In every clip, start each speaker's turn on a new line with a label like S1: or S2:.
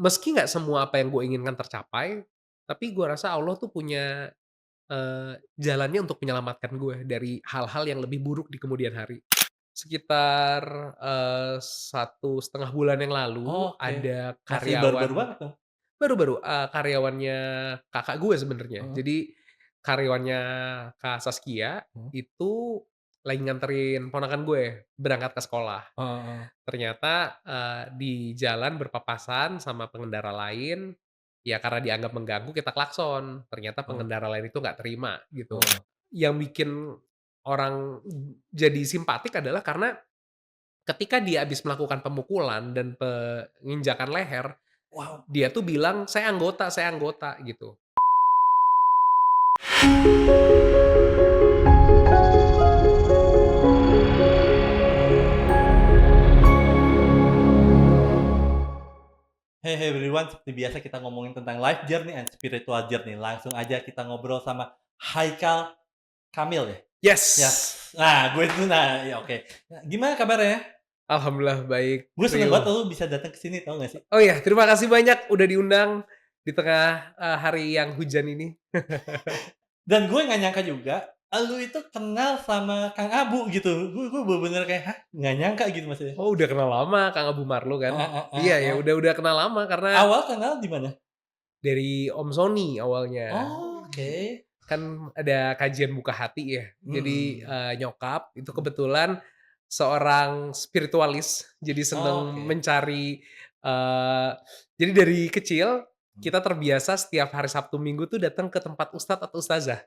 S1: meski nggak semua apa yang gue inginkan tercapai, tapi gue rasa Allah tuh punya, jalannya untuk menyelamatkan gue dari hal-hal yang lebih buruk di kemudian hari. Sekitar, 1,5 bulan yang lalu
S2: Oke,
S1: ada
S2: masih baru-baru
S1: karyawan
S2: banget dong?
S1: baru-baru, karyawannya kakak gue sebenarnya.
S2: Heeh,
S1: Jadi karyawannya Kak Saskia
S2: mhm,
S1: itu lagi nganterin ponakan gue berangkat ke sekolah.
S2: heeh heeh,
S1: Ternyata, di jalan berpapasan sama pengendara lain, ya karena dianggap mengganggu kita klakson, ternyata
S2: heeh,
S1: pengendara lain itu nggak terima gitu.
S2: heeh.
S1: Yang bikin orang jadi simpatik adalah karena ketika dia habis melakukan pemukulan dan penginjakan leher,
S2: Wow.
S1: dia tuh bilang, saya anggota," gitu.
S2: Hey hey everyone, seperti biasa kita ngomongin tentang life journey and spiritual journey. Langsung aja kita ngobrol sama Haikal Kamil ya? Yes.
S1: Yes!
S2: Nah, gue itu nah, ya oke. Nah, gimana kabarnya?
S1: Alhamdulillah baik,
S2: Gue seneng banget
S1: Rio.
S2: lu bisa datang ke sini, tahu nggak sih?
S1: Oh ya, terima kasih banyak udah diundang di tengah, hari yang hujan ini.
S2: Dan gue nggak nyangka juga, lu itu kenal sama Kang Abu gitu. Gue bener-bener kayak, "Hah? Nggak nyangka," gitu maksudnya.
S1: Oh, udah kenal lama Kang Abu Marlo kan?
S2: Heeh heeh
S1: Iya ya,
S2: heeh.
S1: udah kenal lama karena
S2: Awal kenal di mana?
S1: dari Om Sony awalnya.
S2: Oh, oke.
S1: Kan ada kajian buka hati ya. Jadi,
S2: Mhm.
S1: nyokap itu
S2: Mhm.
S1: kebetulan seorang spiritualis, jadi seneng
S2: Oke.
S1: mencari, jadi dari kecil
S2: Mmm.
S1: kita terbiasa setiap hari Sabtu Minggu tuh datang ke tempat ustadz atau ustazah.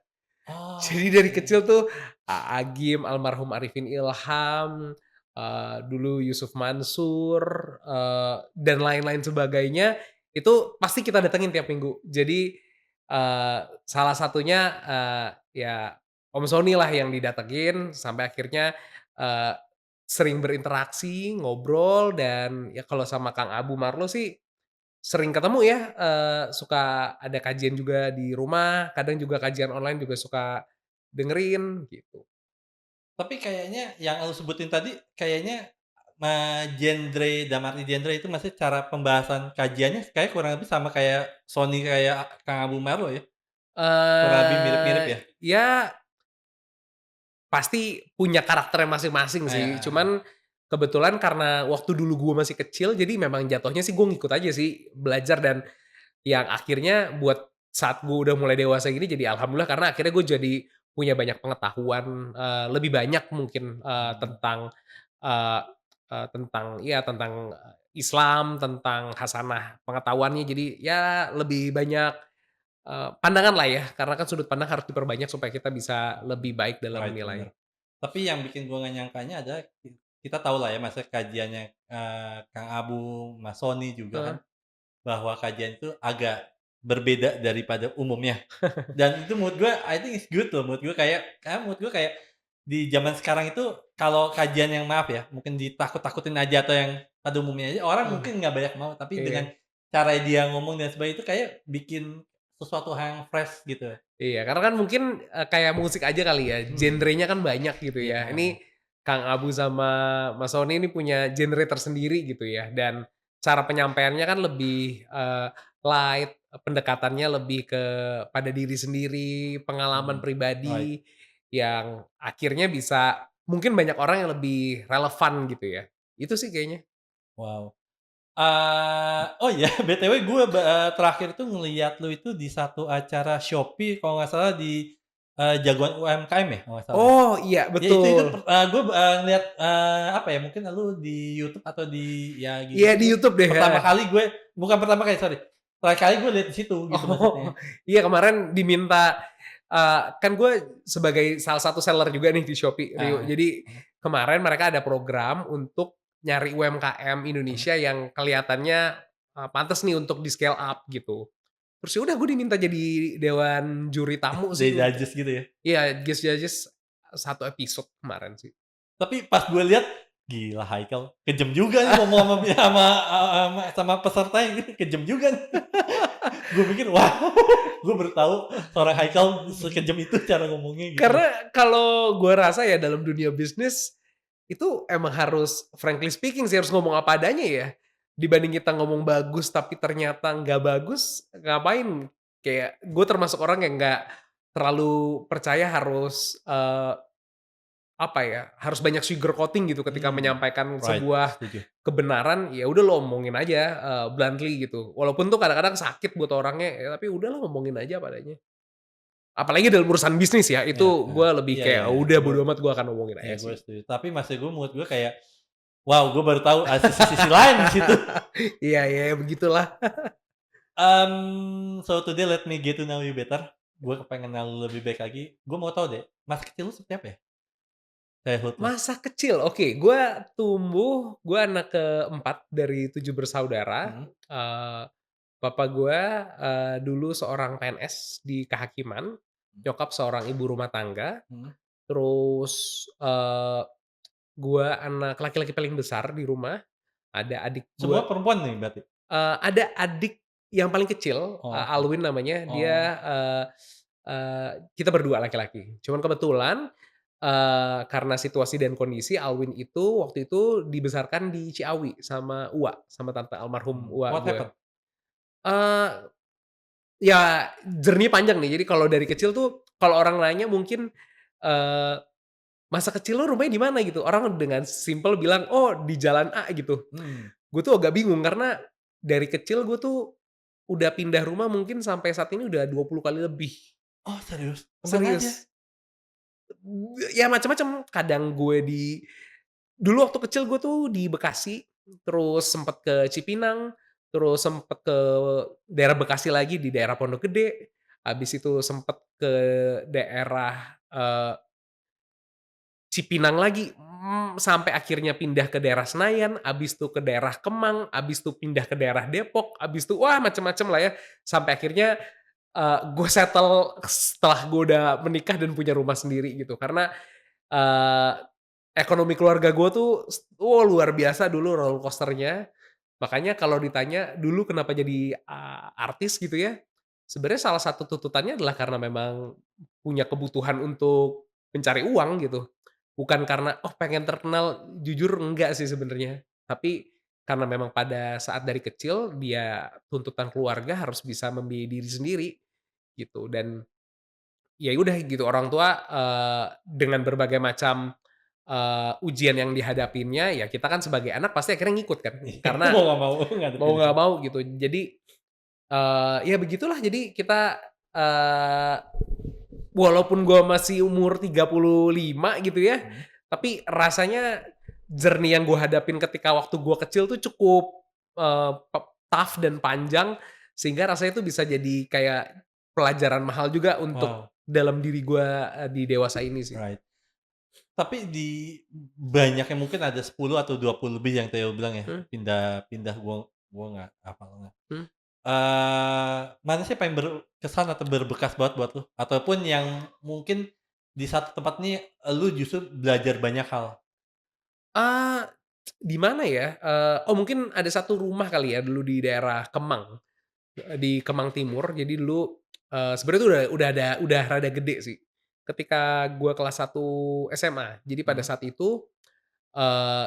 S1: Jadi dari
S2: Oke.
S1: kecil tuh Agim, almarhum Arifin Ilham, dulu Yusuf Mansur, dan lain-lain sebagainya, itu pasti kita datengin tiap minggu. Jadi, salah satunya, ya Om Sony lah yang didatengin sampai akhirnya, eee, sering berinteraksi, ngobrol, dan ya kalau sama Kang Abu Marlo sih sering ketemu ya, suka ada kajian juga di rumah, kadang juga kajian online juga suka dengerin, gitu.
S2: Tapi kayaknya yang lu sebutin tadi kayaknya, genre dalam arti genre itu maksudnya cara pembahasan kajiannya kayak kurang lebih sama kayak Sony kayak Kang Abu Marlo ya? Kurang lebih mirip-mirip ya?
S1: Ya pasti punya karakternya masing-masing sih,
S2: Heeh.
S1: cuman kebetulan karena waktu dulu gue masih kecil, jadi memang jatuhnya sih gue ngikut aja sih, belajar dan yang akhirnya buat saat gue udah mulai dewasa gini jadi alhamdulillah karena akhirnya gue jadi punya banyak pengetahuan, lebih banyak mungkin,
S2: Mhm.
S1: eee tentang Islam, tentang khasanah pengetahuannya jadi ya lebih banyak, pandangan lah ya, karena kan sudut pandang harus diperbanyak supaya kita bisa lebih baik dalam
S2: Right,
S1: menilai.
S2: bener. Tapi yang bikin gua nggak nyangkanya adalah kita tahu lah ya maksudnya kajiannya, Kang Abu, Mas Sony juga kan,
S1: Heeh.
S2: bahwa kajian itu agak berbeda daripada umumnya. Dan itu menurut gue, I think it's good loh menurut gue kayak di zaman sekarang itu kalau kajian yang maaf ya, mungkin ditakut-takutin aja atau yang pada umumnya aja orang
S1: Mhm.
S2: mungkin nggak banyak mau, tapi dengan
S1: Iya.
S2: cara dia ngomong dan sebagainya itu kayak bikin sesuatu hal yang fresh gitu.
S1: Iya, karena kan mungkin, kayak musik aja kali ya,
S2: Mhm.
S1: genrenya kan banyak gitu
S2: Iya,
S1: ya.
S2: heeh.
S1: Ini Kang Abu sama Mas Sony ini punya genre tersendiri gitu ya, dan cara penyampaiannya kan lebih, light, pendekatannya lebih pada diri sendiri, pengalaman
S2: Mhm. Right,
S1: pribadi, yang akhirnya bisa mungkin banyak orang yang lebih relevan gitu ya. Itu sih kayaknya.
S2: wow. Oh iya BTW gue terakhir tuh ngelihat lu itu di satu acara Shopee kalau nggak salah di, Jagoan UMKM ya kalau nggak salah ya?
S1: Oh, iya
S2: Ya itu
S1: betul.
S2: gue, ngelihat, apa ya, mungkin lu di YouTube atau di ya
S1: Iya
S2: gitu-gitu
S1: di
S2: gue
S1: YouTube deh,
S2: pertama
S1: heeh.
S2: kali gue bukan pertama kali sorry, terakhir kali gue lihat di situ gitu
S1: Oh,
S2: maksudnya.
S1: iya kemarin diminta, kan gue sebagai salah satu seller juga nih di Shopee, Rio.
S2: Heeh,
S1: Jadi
S2: heeh,
S1: kemarin mereka ada program untuk nyari UMKM
S2: heeh.
S1: Indonesia yang kelihatannya, pantes nih untuk di-scale up gitu. Terus ya udah gue diminta jadi dewan juri tamu sih
S2: Dari
S1: untuk
S2: Judges gitu ya.
S1: iya, Guest Judges 1 episode kemarin sih.
S2: Tapi pas gue lihat, gila Haikal kejam juga nih ngomong sama pesertanya gitu, kejam juga nih. Gue mikir, wah gue baru tahu seorang Haikal sekejam itu cara ngomongnya gitu.
S1: Karena kalau gue rasa ya dalam dunia bisnis, itu emang harus frankly speaking sih, harus ngomong apa adanya ya. dibanding kita ngomong bagus tapi ternyata nggak bagus, ngapain? Kayak gue termasuk orang yang nggak terlalu percaya harus, apa ya, harus banyak sugar coating gitu ketika
S2: Mmm,
S1: menyampaikan
S2: right,
S1: sebuah
S2: setuju.
S1: kebenaran, ya udah lo omongin aja, bluntly gitu. Walaupun tuh kadang-kadang sakit buat orangnya, ya tapi udahlah ngomongin aja apa adanya. Apalagi dalam urusan bisnis ya,
S2: Iya,
S1: itu gue lebih
S2: iya, iya,
S1: kayak,
S2: iya,
S1: udah
S2: gue
S1: bodo amat gue akan ngomongin
S2: iya,
S1: aja
S2: gue
S1: sih.
S2: setuju. Tapi maksud gue, menurut gue kayak, wow, gue baru tahu ada sisi-sisi lain di situ.
S1: Iya, ya begitulah.
S2: So today let me get to know you better. Gue kepengen kenal lu lebih baik lagi. Gue mau tahu deh, masa kecil lu seperti apa ya? Childhood lu?
S1: Masa kecil, oke, gue anak keempat dari 7 bersaudara,
S2: Mhm,
S1: papa gue, dulu seorang PNS di kehakiman,
S2: mhm,
S1: nyokap seorang ibu rumah tangga,
S2: mhm.
S1: terus, gue anak laki-laki paling besar di rumah, ada adik gue,
S2: Semua perempuan nih berarti?
S1: ada adik yang paling kecil,
S2: Oh, oke.
S1: Alwin namanya, dia,
S2: Oh,
S1: kita berdua laki-laki. Cuman kebetulan, karena situasi dan kondisi Alwin itu waktu itu dibesarkan di Ciawi sama sama tante almarhum uwa
S2: what
S1: gue.
S2: happened?
S1: Eee, ya journey panjang nih. Jadi kalau dari kecil tuh kalau orang nanya mungkin, eee, "Masa kecil lu rumahnya di mana?" Gitu. Orang dengan simpel bilang, "Oh di jalan A," gitu.
S2: Mhm.
S1: Gue tuh agak bingung karena dari kecil gue tuh udah pindah rumah mungkin sampai saat ini udah 20 kali lebih.
S2: Oh, serius? Ke mana aja?
S1: Serius. Ya macam-macam. Kadang gue dulu waktu kecil gue tuh di Bekasi, terus sempet ke Cipinang, terus sempet ke daerah Bekasi lagi di daerah Pondok Gede, habis itu sempet ke daerah, Cipinang lagi, sampai akhirnya pindah ke daerah Senayan, habis itu ke daerah Kemang, habis itu pindah ke daerah Depok, habis itu wah macem-macem lah ya, sampai akhirnya, gue settle setelah gue udah menikah dan punya rumah sendiri gitu. Karena, eee, ekonomi keluarga gue tuh luar biasa dulu roller coaster-nya. Makanya kalau ditanya dulu kenapa jadi, artis gitu ya, sebenarnya salah satu tuntutannya adalah karena memang punya kebutuhan untuk mencari uang gitu. Bukan karena, "Oh pengen terkenal," jujur enggak sih sebenarnya. Tapi karena memang pada saat dari kecil dia tuntutan keluarga harus bisa membiayai diri sendiri gitu dan ya udah gitu orang tua, dengan berbagai macam, ujian yang dihadapinnya ya kita kan sebagai anak pasti akhirnya ngikut kan.
S2: Iya,
S1: Karena
S2: mau nggak mau
S1: mau
S2: ngadepin itu.
S1: nggak mau gitu. Jadi, ya begitulah jadi kita, walaupun gua masih umur 35 gitu ya,
S2: Mhm.
S1: tapi rasanya journey yang gua hadapin ketika waktu gua kecil tuh cukup, tough dan panjang, sehingga rasanya tuh bisa jadi kayak pelajaran mahal juga untuk
S2: Wow,
S1: dalam diri gua, di dewasa ini sih.
S2: right. Tapi di banyak yang mungkin ada 10 atau 20 lebih yang Theo bilang ya,
S1: Mmm,
S2: pindah-pindah gua nggak hafal nggak.
S1: mhm.
S2: Mana sih yang paling berkesan atau berbekas banget buat lu? Ataupun yang mungkin di satu tempat nih, lu justru belajar banyak hal?
S1: Eee, di mana ya? Oh mungkin ada satu rumah kali ya dulu di daerah Kemang, di Kemang Timur. Jadi dulu, sebenarnya tuh udah rada gede sih. Ketika gua kelas 1 SMA. Jadi pada
S2: Mhm,
S1: saat itu,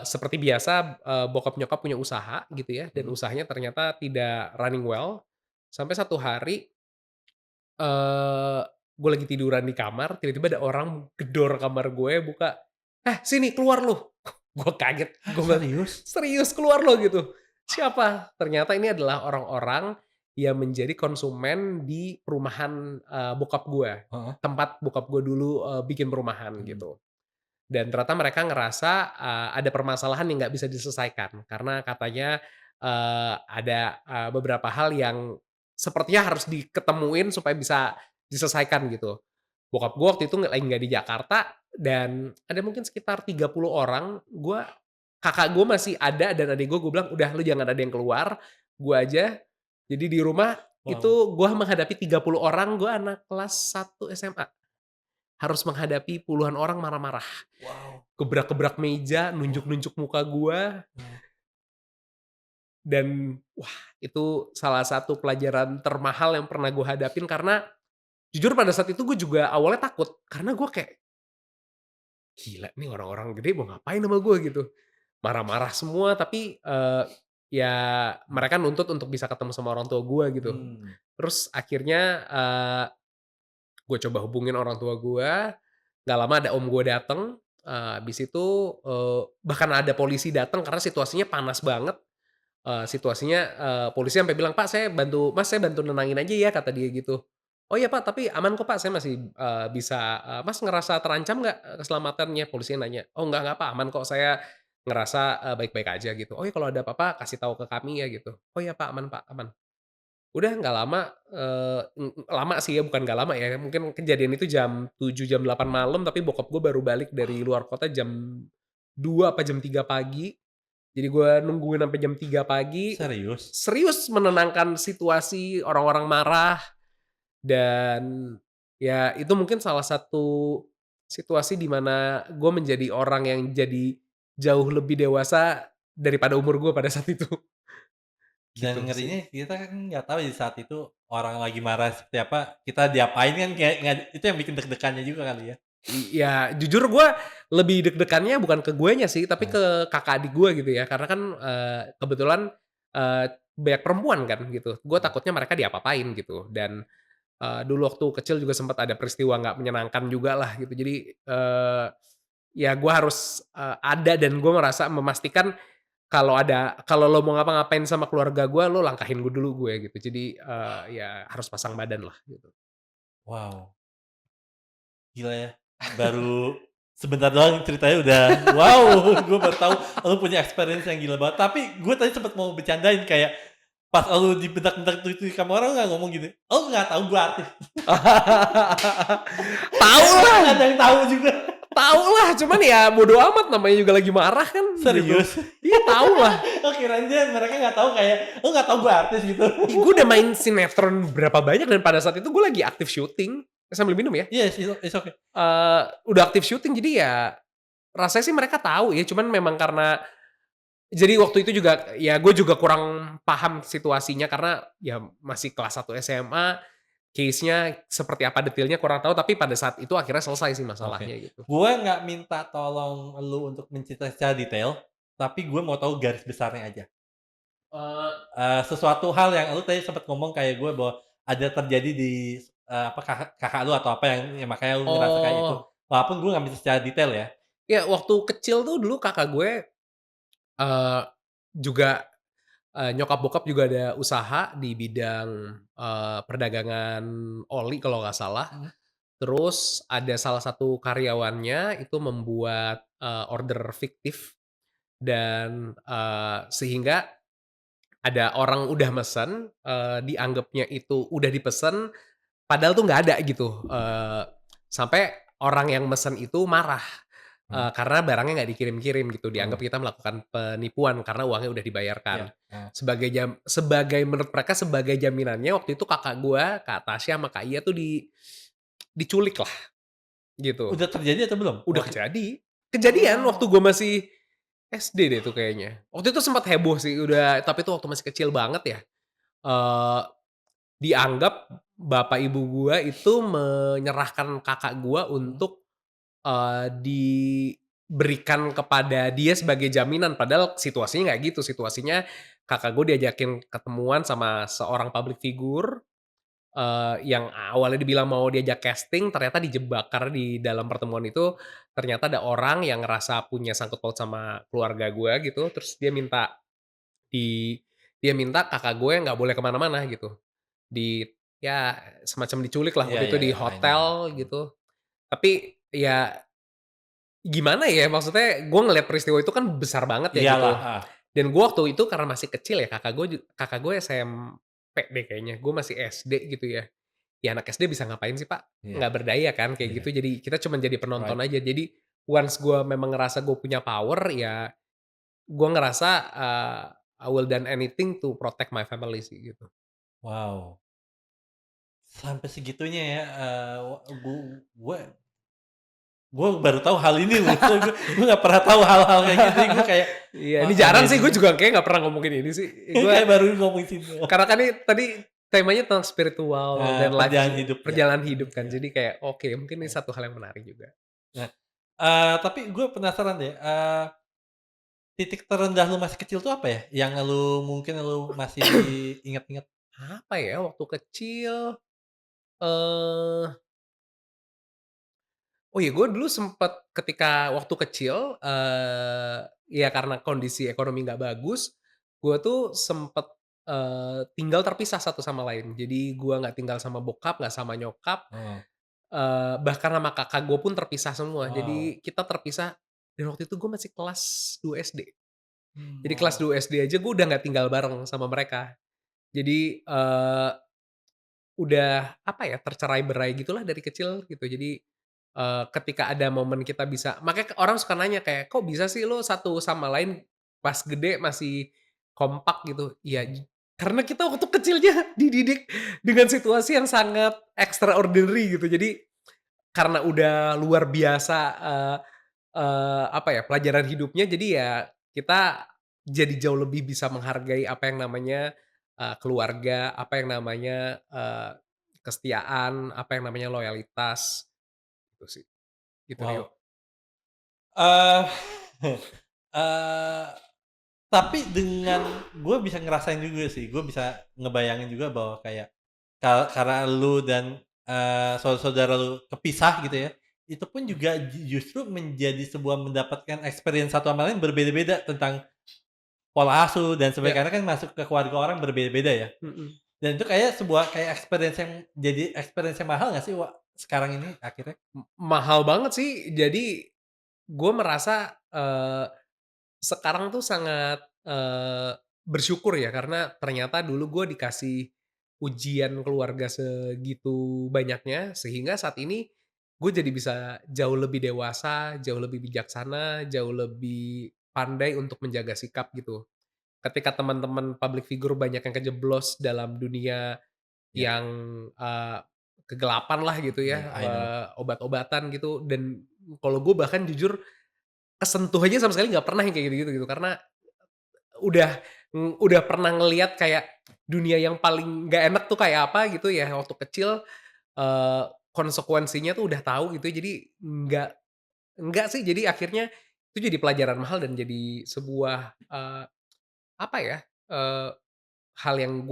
S1: seperti biasa, bokap nyokap punya usaha gitu ya, dan
S2: mhm.
S1: usahanya ternyata tidak running well. Sampai satu hari, gue lagi tiduran di kamar, tiba-tiba ada orang gedor kamar gue, buka, "Eh sini keluar lu!" Gue kaget,
S2: Hah,
S1: gue bilang,
S2: serius?
S1: "Serius keluar lo?" Gitu. "Siapa?" Ternyata ini adalah orang-orang yang menjadi konsumen di perumahan, bokap gue,
S2: Heeh,
S1: tempat bokap gue dulu, bikin perumahan
S2: mhm.
S1: gitu. Dan ternyata mereka ngerasa, ada permasalahan yang nggak bisa diselesaikan karena katanya, ada, beberapa hal yang sepertinya harus diketemuin supaya bisa diselesaikan gitu. Bokap gue waktu itu lagi nggak di Jakarta dan ada mungkin sekitar 30 orang, kakak gue masih ada dan adik gue bilang, "Udah lu jangan ada yang keluar, gue aja." Jadi di rumah
S2: Wow,
S1: itu gue menghadapi 30 orang, gue anak kelas 1 SMA, harus menghadapi puluhan orang marah-marah.
S2: wow,
S1: Gebrak-gebrak meja,
S2: wah,
S1: nunjuk-nunjuk muka gua,
S2: wow.
S1: dan wah itu salah satu pelajaran termahal yang pernah gua hadapin karena jujur pada saat itu gua juga awalnya takut, karena gua kayak, "Gila nih orang-orang gede mau ngapain sama gua?" Gitu. Marah-marah semua tapi, ya mereka nuntut untuk bisa ketemu sama orang tua gue gitu.
S2: Mmm,
S1: Terus akhirnya, gue coba hubungin orang tua gue, nggak lama ada om gue dateng, habis itu, bahkan ada polisi datang karena situasinya panas banget, situasinya, polisi sampai bilang, "Pak saya bantu Mas saya bantu nenangin aja ya," kata dia gitu. "Oh iya Pak, tapi aman kok Pak, saya masih, bisa Mas ngerasa terancam nggak, keselamatannya?" Polisinya nanya. "Oh enggak Pak, aman kok, saya ngerasa, baik-baik aja," gitu. "Oh ya kalau ada apa-apa kasih tahu ke kami ya," gitu. "Oh iya Pak, aman." Udah nggak lama, lama sih ya bukan nggak lama ya, mungkin kejadian itu jam 7 jam 8 malam, tapi bokap gue baru balik dari luar kota jam 2 apa jam 3 pagi. Jadi gue nungguin sampai jam 3 pagi,
S2: serius?
S1: serius menenangkan situasi, orang-orang marah, dan ya itu mungkin salah satu situasi di mana gue menjadi orang yang jadi jauh lebih dewasa daripada umur gue pada saat itu, gitu
S2: Dan
S1: sih.
S2: ngerinya kita kan nggak tahu di saat itu orang lagi marah seperti apa, kita diapain kan kayak nggak itu yang bikin deg-degannya juga kali ya?
S1: Ya jujur gue lebih deg-degannya bukan ke guenya sih, tapi
S2: Nah,
S1: ke kakak adik gue gitu ya. Karena kan, kebetulan, banyak perempuan kan gitu. Gue
S2: mhm.
S1: takutnya mereka diapa-apain gitu. Dan, dulu waktu kecil juga sempat ada peristiwa nggak menyenangkan juga lah gitu. Jadi, ya gue harus, ada dan gue ngerasa memastikan kalau lo mau ngapa-ngapain sama keluarga gue, lo langkahin gue dulu gue gitu. Jadi, ya harus pasang badan lah gitu.
S2: Wow, gila ya, baru sebentar doang ceritanya udah wow, gue baru tahu lu punya experience yang gila banget. Tapi gue tadi sempet mau bercandain kayak, pas lu dibentak-bentak itu di kamar orang nggak ngomong gini, "Oh nggak tahu gue artis."
S1: Tahu
S2: Nggak
S1: lah.
S2: ada yang tahu juga.
S1: Tahu lah, cuman ya bodo amat namanya juga lagi marah kan gitu.
S2: Serius?
S1: Iya tahu lah.
S2: Oh kirain dia mereka nggak tahu kayak, "Oh nggak tahu gue artis," gitu.
S1: Ih, gue udah main sinetron berapa banyak dan pada saat itu gue lagi aktif syuting, sambil minum ya,
S2: Yes, it's okay.
S1: udah aktif syuting jadi ya rasanya sih mereka tahu ya, cuman memang karena jadi waktu itu juga ya gue juga kurang paham situasinya karena ya masih kelas 1 SMA, case-nya seperti apa detailnya kurang tahu, tapi pada saat itu akhirnya selesai sih
S2: Oke.
S1: masalahnya gitu.
S2: Gue nggak minta tolong lu untuk menceritakan secara detail, tapi gue mau tahu garis besarnya aja.
S1: Eee,
S2: Sesuatu hal yang lu tadi sempet ngomong kayak gue bahwa ada terjadi di, apa, kakak kakak lu atau apa yang makanya lu ngerasa kayak itu.
S1: oh,
S2: Walaupun gue nggak minta secara detail ya.
S1: ya waktu kecil tuh dulu kakak gue, eee, juga nyokap bokap juga ada usaha di bidang, perdagangan oli kalau nggak salah.
S2: Mhm.
S1: Terus ada salah satu karyawannya itu membuat, order fiktif dan, sehingga ada orang udah mesen, dianggapnya itu udah dipesen, padahal tuh nggak ada gitu, sampai orang yang mesen itu marah.
S2: Mhm.
S1: Karena barangnya nggak dikirim-kirim gitu, dianggap
S2: Mhm.
S1: kita melakukan penipuan karena uangnya udah dibayarkan.
S2: Iya. Heeh.
S1: Sebagai menurut mereka sebagai jaminannya waktu itu kakak gua, Kak Tasya sama Kak Iya tuh diculik lah gitu.
S2: Udah terjadi atau belum?
S1: Udah
S2: Waktu
S1: kejadian waktu
S2: oh,
S1: gua masih SD deh tuh kayaknya. Waktu itu sempat heboh sih, tapi itu waktu masih kecil banget ya, eee, dianggap bapak ibu gua itu menyerahkan kakak gua
S2: mhm,
S1: untuk diberikan kepada dia sebagai jaminan, padahal situasinya nggak gitu, situasinya kakak gue diajakin ketemuan sama seorang public figure, yang awalnya dibilang mau diajak casting, ternyata dijebak. Karena di dalam pertemuan itu, ternyata ada orang yang ngerasa punya sangkut paut sama keluarga gue gitu, terus di dia minta kakak gue nggak boleh ke mana-mana gitu. Di ya semacam diculik lah
S2: iya
S1: waktu itu
S2: iya
S1: di
S2: iya, I know.
S1: hotel
S2: Mhm.
S1: gitu. Tapi ya gimana ya, maksudnya gue ngelihat peristiwa itu kan besar banget ya
S2: Iyalah,
S1: gitu,
S2: heeh.
S1: dan gue waktu itu karena masih kecil ya, kakak gue SMP deh kayaknya, gue masih SD gitu ya. Ya anak SD bisa ngapain sih Pak?
S2: Iya
S1: Nggak berdaya kan kayak
S2: iya,
S1: gitu, jadi kita cuman jadi penonton
S2: right.
S1: aja. Jadi once gue memang ngerasa gue punya power, ya gue ngerasa, I will done anything to protect my family sih gitu.
S2: Wow, sampai segitunya ya, wa gue baru tahu hal ini loh, maksudnya gue nggak pernah tahu hal-hal kayak gitu, jadi gue kayak,
S1: Iya,
S2: wah
S1: ini jarang sih,
S2: amazing
S1: gue
S2: banget,
S1: juga kayaknya nggak pernah ngomongin ini sih. Gue
S2: kayak baru ngomongin sini doang.
S1: karena kan ini tadi temanya tentang spiritual dan life
S2: Perjalanan hidup ya,
S1: perjalanan hidup kan,
S2: iya,
S1: jadi kayak oke mungkin ini
S2: iya.
S1: satu hal yang menarik juga.
S2: Nah, tapi gue penasaran deh, titik terendah lu masih kecil tuh apa ya? Yang lu mungkin lu masih ingat-ingat?
S1: Apa ya waktu kecil, eee, oh iya gue dulu sempet ketika waktu kecil, ya karena kondisi ekonomi nggak bagus, gue tuh sempet, tinggal terpisah satu sama lain. Jadi gue nggak tinggal sama bokap, nggak sama nyokap,
S2: Oh,
S1: bahkan sama kakak gue pun terpisah semua.
S2: wow.
S1: Jadi kita terpisah dan waktu itu gue masih kelas 2 SD. Jadi kelas
S2: Wow.
S1: 2 SD aja gue udah nggak tinggal bareng sama mereka. Jadi, udah apa ya, tercerai-berai gitulah dari kecil gitu. Jadi, ketika ada momen kita bisa makanya orang suka nanya kayak, "Kok bisa sih lo satu sama lain pas gede masih kompak?" Gitu. Iya, karena kita waktu kecilnya dididik dengan situasi yang sangat extraordinary gitu. Jadi karena udah luar biasa, apa ya, pelajaran hidupnya jadi ya kita jadi jauh lebih bisa menghargai apa yang namanya, keluarga, apa yang namanya, kesetiaan, apa yang namanya loyalitas, gitu sih. Gitu Rio.
S2: Wow. Eee, eee, tapi dengan gue bisa ngerasain juga sih, gue bisa ngebayangin juga bahwa kayak karena lu dan, saudara-saudara lu kepisah gitu ya, itu pun juga justru menjadi sebuah mendapatkan experience satu sama lain berbeda-beda tentang pola asuh dan
S1: Ya,
S2: sebagainya, karena kan masuk ke keluarga orang berbeda-beda ya.
S1: mhm.
S2: Dan itu kayak sebuah kayak experience yang jadi experience yang mahal nggak sih, sekarang ini akhirnya?
S1: Mahal banget sih. Jadi gue merasa, sekarang tuh sangat, bersyukur ya karena ternyata dulu gue dikasih ujian keluarga segitu banyaknya, sehingga saat ini gue jadi bisa jauh lebih dewasa, jauh lebih bijaksana, jauh lebih pandai untuk menjaga sikap gitu. Ketika teman-teman public figure banyak yang kejeblos dalam dunia
S2: Ya,
S1: yang, kegelapan lah gitu ya,
S2: ya, I know.
S1: obat-obatan gitu dan kalau gue bahkan jujur kesentuh aja sama sekali nggak pernah yang kayak gitu-gitu gitu, karena udah udah pernah ngelihat kayak dunia yang paling nggak enak tuh kayak apa gitu ya waktu kecil, konsekuensinya tuh udah tahu gitu jadi nggak sih jadi akhirnya itu jadi pelajaran mahal dan jadi sebuah, apa ya, hal yang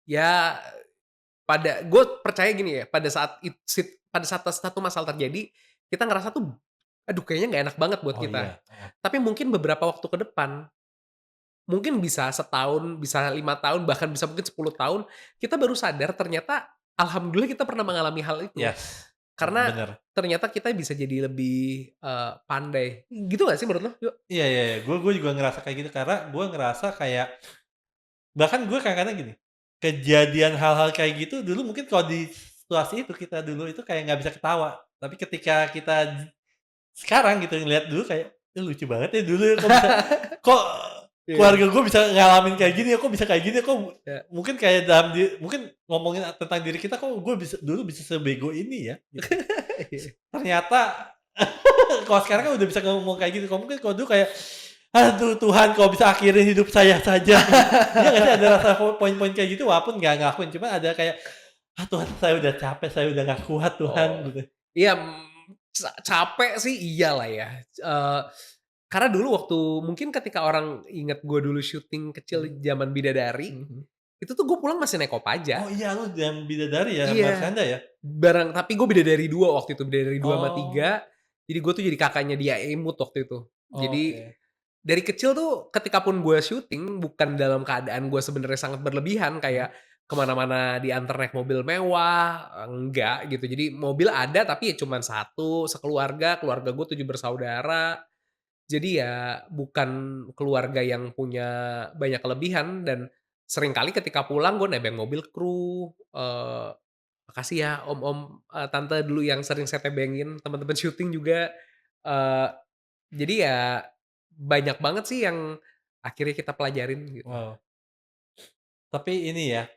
S1: ya gue percaya gini ya pada saat satu masalah terjadi, kita ngerasa tuh, aduh kayaknya nggak enak banget buat
S2: Oh
S1: kita.
S2: iya, heeh.
S1: Tapi mungkin beberapa waktu ke depan mungkin bisa setahun, bisa 5 tahun, bahkan bisa mungkin 10 tahun, kita baru sadar ternyata alhamdulillah kita pernah mengalami hal itu.
S2: Yes,
S1: Karena
S2: bener.
S1: ternyata kita bisa jadi lebih, pandai. Gitu nggak sih menurut lo? Yuk.
S2: Iya, iya, iya, gue juga ngerasa kayak gitu karena gue ngerasa kayak bahkan gue kadang-kadang gini, kejadian hal-hal kayak gitu dulu mungkin kalau di situasi itu kita dulu itu kayak nggak bisa ketawa, tapi ketika kita sekarang gitu ngelihat dulu kayak, lucu banget ya dulu ya kok
S1: Iya,
S2: keluarga gue bisa ngalamin kayak gini ya, kok bisa kayak gini ya, kok
S1: iya.
S2: mungkin kayak mungkin ngomongin tentang diri kita, kok gue dulu bisa sebego ini ya, gitu.
S1: Iya.
S2: Ternyata kalau sekarang kan udah bisa ngomong kayak gitu, kalau mungkin kalau dulu kayak, "Aduh Tuhan kalau bisa akhirin hidup saya saja," gitu. Iya nggak sih ada rasa poin-poin kayak gitu walaupun nggak ngelakuin, cuma ada kayak, "Ah Tuhan saya udah capek, saya udah nggak kuat Tuhan,"
S1: Oh,
S2: gitu.
S1: iya, capek sih iyalah ya, karena dulu waktu mungkin ketika orang inget gue dulu syuting kecil
S2: Mhm,
S1: zaman Bidadari,
S2: mhm, mhm.
S1: itu tuh gue pulang masih naik Kopaja.
S2: Oh iya lu dan Bidadari ya,
S1: Iya,
S2: Marshanda ya?
S1: tapi gue Bidadari 2 waktu itu, Bidadari 2 sama
S2: Oh,
S1: 3, jadi gue tuh jadi kakaknya Dia Imut waktu itu. Jadi,
S2: oke.
S1: dari kecil tuh ketika pun gue syuting, bukan dalam keadaan gue sebenarnya sangat berlebihan
S2: Mhm,
S1: kayak ke mana-mana diantar naik mobil mewah, enggak gitu. Jadi mobil ada tapi ya cuman 1 sekeluarga, keluarga gue 7 bersaudara. Jadi ya bukan keluarga yang punya banyak kelebihan dan seringkali ketika pulang gue nebeng mobil kru, makasih ya om-om, tante dulu yang sering saya tebengin, teman-teman syuting juga, eee, jadi ya banyak banget sih yang akhirnya kita pelajarin gitu.
S2: wow. Tapi ini ya,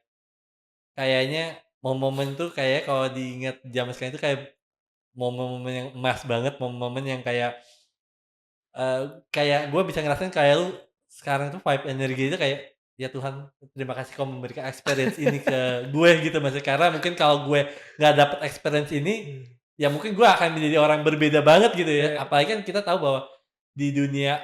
S2: kayaknya momen-momen tuh kayak kalau diingat zaman sekarang itu kayak momen-momen yang emas banget, momen-momen yang kayak, kayak gue bisa ngerasain kayak lu sekarang tuh vibe energi itu kayak, "Ya Tuhan, terima kasih Kau memberikan experience ini ke gue," gitu maksudnya. Karena mungkin kalau gue nggak dapet experience ini,
S1: Mmm.
S2: ya mungkin gue akan menjadi orang berbeda banget gitu ya.
S1: Iya,
S2: Apalagi kan kita tahu bahwa di dunia,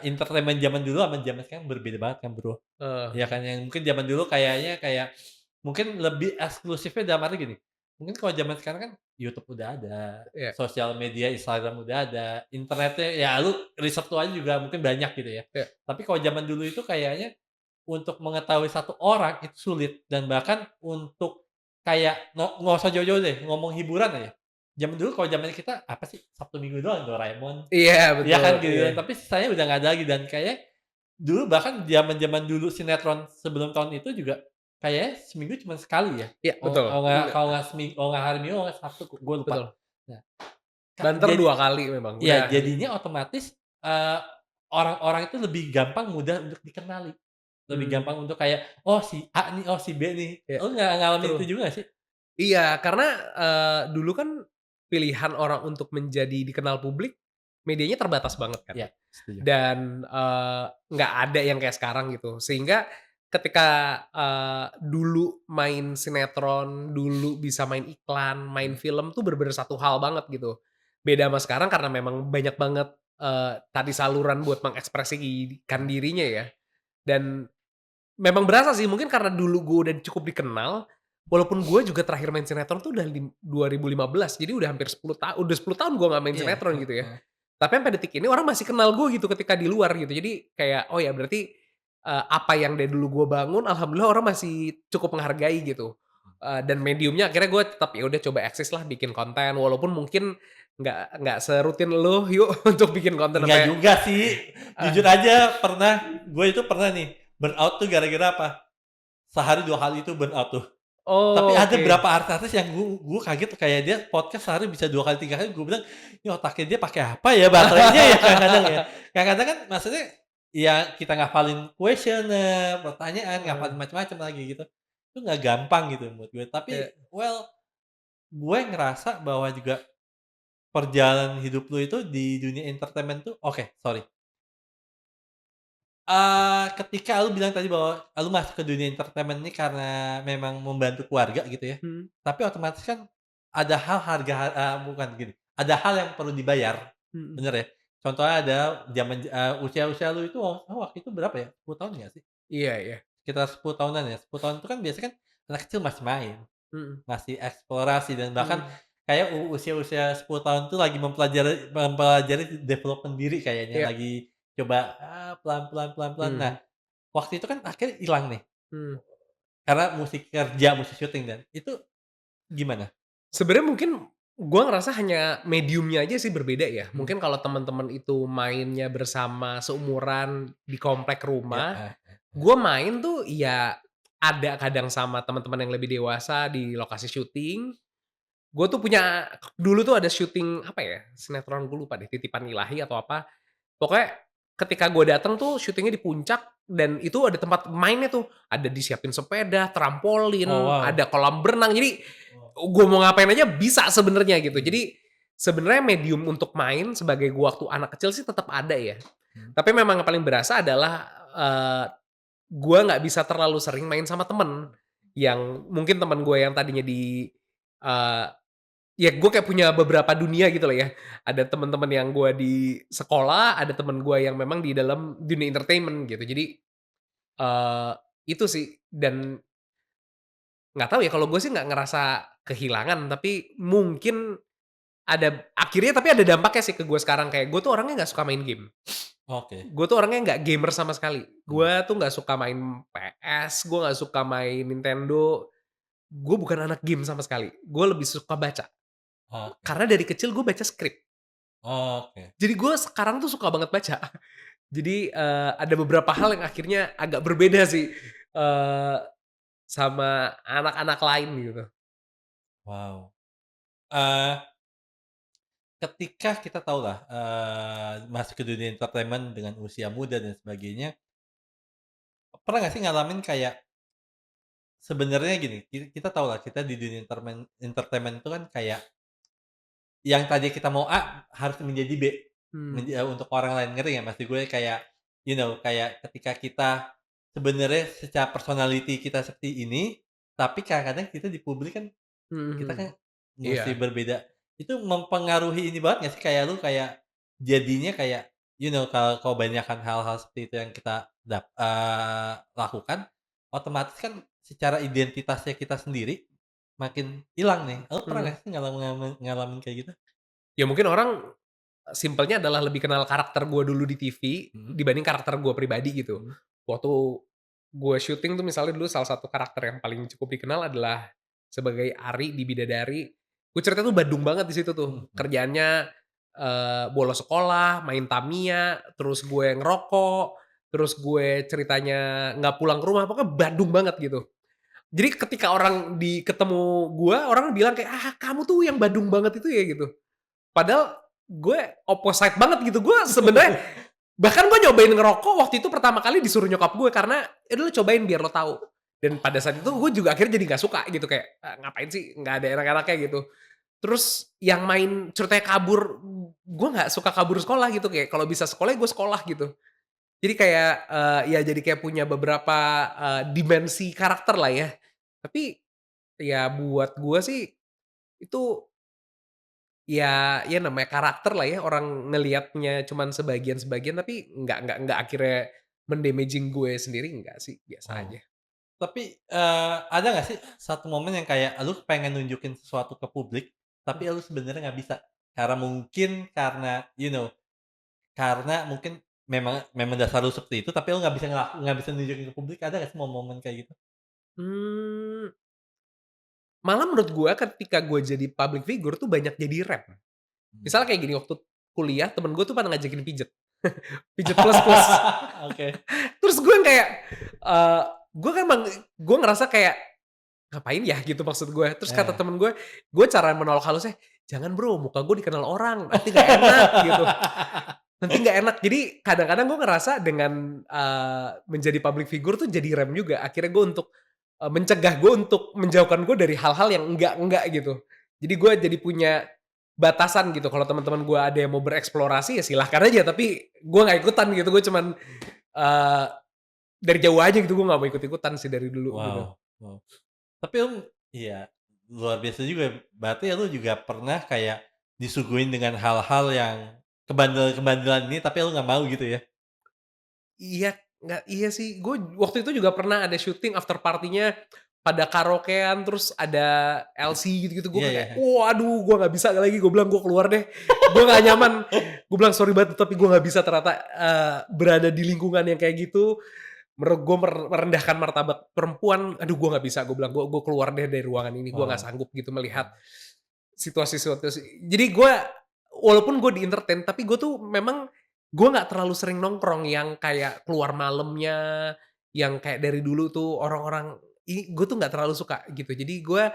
S2: entertainment zaman dulu sama zaman sekarang berbeda banget kan, Bro.
S1: Heeh,
S2: Ya kan, yang mungkin zaman dulu kayaknya kayak mungkin lebih eksklusifnya dalam arti gini, mungkin kalau zaman sekarang kan YouTube udah ada,
S1: iya
S2: sosial media Instagram udah ada, internetnya ya lu riset lu aja juga mungkin banyak gitu ya.
S1: iya,
S2: Tapi kalau zaman dulu itu kayaknya untuk mengetahui satu orang itu sulit dan bahkan untuk kayak nggak usah jauh-jauh deh, ngomong hiburan aja. Zaman dulu kalau zamannya kita apa sih, Sabtu Minggu doang Doraemon,
S1: iya
S2: iya
S1: betul,
S2: kan gitu
S1: iya,
S2: kan, tapi sisanya udah nggak ada lagi dan kayaknya dulu bahkan zaman-zaman dulu sinetron sebelum tahun itu juga kayaknya seminggu cuma sekali ya,
S1: iya betul,
S2: kalau nggak kalau nggak hari Minggu, kalau nggak Sabtu, gue lupa.
S1: betul.
S2: Nah,
S1: Banter 2 kali memang,
S2: ya
S1: udah
S2: jadinya otomatis, orang-orang itu lebih gampang mudah untuk dikenali, lebih
S1: mmm,
S2: gampang untuk kayak, "Oh si A nih, oh si B nih."
S1: iya,
S2: Lu nggak ngalamin itu
S1: betul.
S2: juga nggak sih?
S1: Iya, karena, dulu kan pilihan orang untuk menjadi dikenal publik, medianya terbatas banget kan.
S2: Iya, setuju.
S1: Dan, nggak ada yang kayak sekarang gitu. Sehingga ketika, dulu main sinetron, dulu bisa main iklan, main
S2: Mhm.
S1: film tuh bener-bener satu hal banget gitu. Beda sama sekarang karena memang banyak banget, tadi saluran buat mengekspresikan
S2: Mhm.
S1: dirinya ya. Dan memang berasa sih, mungkin karena dulu gue udah cukup dikenal, walaupun gue juga terakhir main sinetron tuh udah 2015, jadi udah hampir 10 tahun gue nggak main
S2: Iya,
S1: sinetron
S2: heeh
S1: gitu ya.
S2: heeh.
S1: Tapi sampai detik ini orang masih kenal gue gitu ketika di luar gitu. Jadi kayak, oh ya berarti, apa yang dari dulu gue bangun alhamdulillah orang masih cukup menghargai gitu. Dan mediumnya akhirnya gue tetap ya udah coba eksis lah bikin konten, walaupun mungkin nggak serutin lu yuk untuk bikin konten
S2: Enggak
S1: sampai
S2: juga sih, jujur
S1: ah,
S2: aja gue itu pernah nih, burnout tuh gara-gara apa, sehari 2 kali itu burnout tuh. Tapi
S1: oh
S2: ada
S1: oke,
S2: berapa artis-artis yang gue kaget tuh kayak dia podcast sehari bisa 2 kali, 3 kali, gue bilang, "Ini otaknya dia pakai apa ya baterainya ya?" Kadang-kadang ya. Kadang-kadang kan maksudnya ya kita ngafalin kuesioner, pertanyaan, ngafalin
S1: heeh,
S2: macam-macam lagi gitu. Itu nggak gampang gitu menurut gue. Tapi
S1: iya.
S2: well, gue ngerasa bahwa juga perjalanan hidup lu itu di dunia entertainment tuh oke, sorry, ketika lu bilang tadi bahwa lu masuk ke dunia entertainment ini karena memang membantu keluarga gitu ya,
S1: Mhm,
S2: tapi otomatis kan ada hal bukan gini, ada hal yang perlu dibayar,
S1: mhm.
S2: bener ya? Contohnya ada usia-usia lu itu waktu itu berapa ya, 10 tahun nggak sih?
S1: Iya iya,
S2: Sekitar 10 tahunan ya, 10 tahun itu kan biasanya kan anak kecil masih main,
S1: mhm,
S2: masih eksplorasi dan bahkan
S1: mhm,
S2: kayak usia-usia 10 tahun itu lagi mempelajari mempelajari development diri kayaknya,
S1: iya,
S2: lagi coba, pelan-pelan pelan-pelan. Nah,
S1: mhm,
S2: waktu itu kan akhirnya hilang nih,
S1: mhm.
S2: karena musti kerja, musti syuting dan itu gimana?
S1: Sebenarnya mungkin gua ngerasa hanya mediumnya aja sih berbeda ya.
S2: Mhm,
S1: Mungkin kalau teman-teman itu mainnya bersama seumuran di komplek
S2: iya,
S1: rumah,
S2: heeh,
S1: gua main tuh ya ada kadang sama teman-teman yang lebih dewasa di lokasi syuting. Gue tuh punya dulu tuh ada syuting apa ya, sinetron gue lupa deh, Titipan Ilahi atau apa. Pokoknya ketika gue dateng tuh syutingnya di puncak dan itu ada tempat mainnya tuh, ada disiapin sepeda,
S2: oh
S1: trampolin,
S2: wow,
S1: ada kolam berenang. Jadi
S2: oh,
S1: gue mau ngapain aja bisa sebenarnya gitu.
S2: mhm,
S1: Jadi sebenarnya medium untuk main sebagai gue waktu anak kecil sih tetap ada ya.
S2: mhm,
S1: Tapi memang yang paling berasa adalah, gue nggak bisa terlalu sering main sama temen. Yang mungkin temen gue yang tadinya di, eee ya gue kayak punya beberapa dunia gitu lah ya. Ada temen-temen yang gue di sekolah, ada temen gue yang memang di dalam dunia entertainment gitu. Jadi, eee, itu sih dan nggak tahu ya kalau gue sih nggak ngerasa kehilangan, tapi mungkin tapi ada dampaknya sih ke gue sekarang, kayak gue tuh orangnya nggak suka main game.
S2: oke,
S1: Gue tuh orangnya nggak gamer sama sekali.
S2: mhm,
S1: Gue tuh nggak suka main PS, gue nggak suka main Nintendo, gue bukan anak game sama sekali. Gue lebih suka baca,
S2: oke,
S1: karena dari kecil gue baca skrip.
S2: oke,
S1: Jadi gue sekarang tuh suka banget baca. Jadi, ada beberapa hal yang akhirnya agak berbeda sih, eee, sama anak-anak lain gitu.
S2: wow. Eee, ketika kita tahulah, masuk ke dunia entertainment dengan usia muda dan sebagainya, pernah nggak sih ngalamin kayak sebenarnya gini, kita tahulah kita di dunia entertainment itu kan kayak yang tadi kita mau A, harus menjadi B,
S1: Hmm,
S2: untuk orang lain, ngerti nggak maksud gue? Kayak, kayak ketika kita sebenarnya secara personality kita seperti ini, tapi kadang-kadang kita di publik kan,
S1: mhm
S2: kita
S1: mhm.
S2: kan musti
S1: Iya,
S2: berbeda. Itu mempengaruhi ini banget nggak sih, kayak lu kayak jadinya kayak, kalau kebanyakan hal-hal seperti itu yang kita lakukan, otomatis kan secara identitasnya kita sendiri makin hilang nih. Lu pernah
S1: Mhm.
S2: nggak sih ngalamin ngalamin kayak gitu?
S1: Ya mungkin orang simpelnya adalah lebih kenal karakter gue dulu di TV,
S2: Mhm,
S1: dibanding karakter gue pribadi gitu.
S2: mhm,
S1: Waktu gue syuting tuh misalnya dulu salah satu karakter yang paling cukup dikenal adalah sebagai Ari di Bidadari. Gue cerita tuh Badung banget di situ
S2: mhm,
S1: tuh.
S2: mhm.
S1: Kerjaannya, bolos sekolah, main Tamiya, terus gue ngerokok, terus gue ceritanya nggak pulang ke rumah, pokoknya Badung banget gitu. Jadi ketika orang ketemu gue, orang bilang kayak, "Ah, kamu tuh yang Badung banget itu ya?" Gitu. Padahal gue opposite banget gitu, gue sebenarnya bahkan gue nyobain ngerokok waktu itu pertama kali disuruh nyokap gue karena, "Eh, lu cobain biar lo tahu." Dan pada saat itu gue juga akhirnya jadi nggak suka gitu kayak, ngapain sih nggak ada enak-enaknya gitu. Terus yang main ceritanya kabur, gue nggak suka kabur sekolah gitu, kayak kalau bisa sekolah, ya gue sekolah gitu. Jadi kayak, ya jadi kayak punya beberapa, dimensi karakter lah ya. Tapi, ya buat gue sih itu ya namanya karakter lah ya, orang ngelihatnya cuman sebagian-sebagian tapi nggak akhirnya mendamaging gue sendiri, enggak sih, biasa
S2: Oh.
S1: aja.
S2: Tapi, ada nggak sih satu momen yang kayak lu pengen nunjukin sesuatu ke publik,
S1: Mmm.
S2: tapi lu sebenarnya nggak bisa? Karena karena mungkin memang memang dasar lu seperti itu, tapi lu nggak bisa nunjukin ke publik, ada nggak sih momen-momen kayak gitu?
S1: Mmm, malah menurut gue ketika gue jadi public figure tuh banyak jadi rem.
S2: Mmm.
S1: Misalnya kayak gini, waktu kuliah temen gue tuh pada ngajakin pijet, pijet plus-plus.
S2: Oke.
S1: Terus gue yang kayak, eee, gue kan gue ngerasa kayak, "Ngapain ya?" Gitu maksud gue. Terus kata
S2: Nah.
S1: temen gue cara menolak halusnya, "Jangan Bro, muka gue dikenal orang, nanti nggak enak," gitu. Nanti nggak enak. Jadi kadang-kadang gue ngerasa dengan, menjadi public figure tuh jadi rem juga. Akhirnya gue untuk, mencegah gue untuk menjauhkan gue dari hal-hal yang enggak gitu. Jadi gue jadi punya batasan gitu. Kalau teman-teman gue ada yang mau bereksplorasi ya silahkan aja, tapi gue nggak ikutan gitu. Gue cuman, eee, dari jauh aja gitu, gue nggak mau ikut-ikutan sih dari dulu gitu.
S2: Wow, wow. Tapi iya, luar biasa juga. Berarti lu juga pernah kayak disuguhin dengan hal-hal yang kebandelan-kebandelan ini, tapi lu nggak mau gitu ya?
S1: Iya, nggak iya sih, gue waktu itu juga pernah ada syuting after party-nya pada karaokean, terus ada LC gitu-gitu, gue
S2: Iya,
S1: kayak,
S2: iya.
S1: "Waduh, gue nggak bisa lagi," gue bilang, "Gue keluar deh, gue nggak nyaman." Gue bilang, "Sorry banget, tapi gue nggak bisa ternyata, berada di lingkungan yang kayak gitu, gue merendahkan martabat perempuan, aduh gue nggak bisa," gue bilang, "Gue keluar deh dari ruangan ini, gue nggak
S2: Wow,
S1: sanggup gitu melihat
S2: wow.
S1: situasi-situasi." Jadi gue walaupun gue di-entertain, tapi gue tuh memang gue nggak terlalu sering nongkrong yang kayak keluar malamnya, yang kayak dari dulu tuh orang-orang ini gue tuh nggak terlalu suka gitu. Jadi gue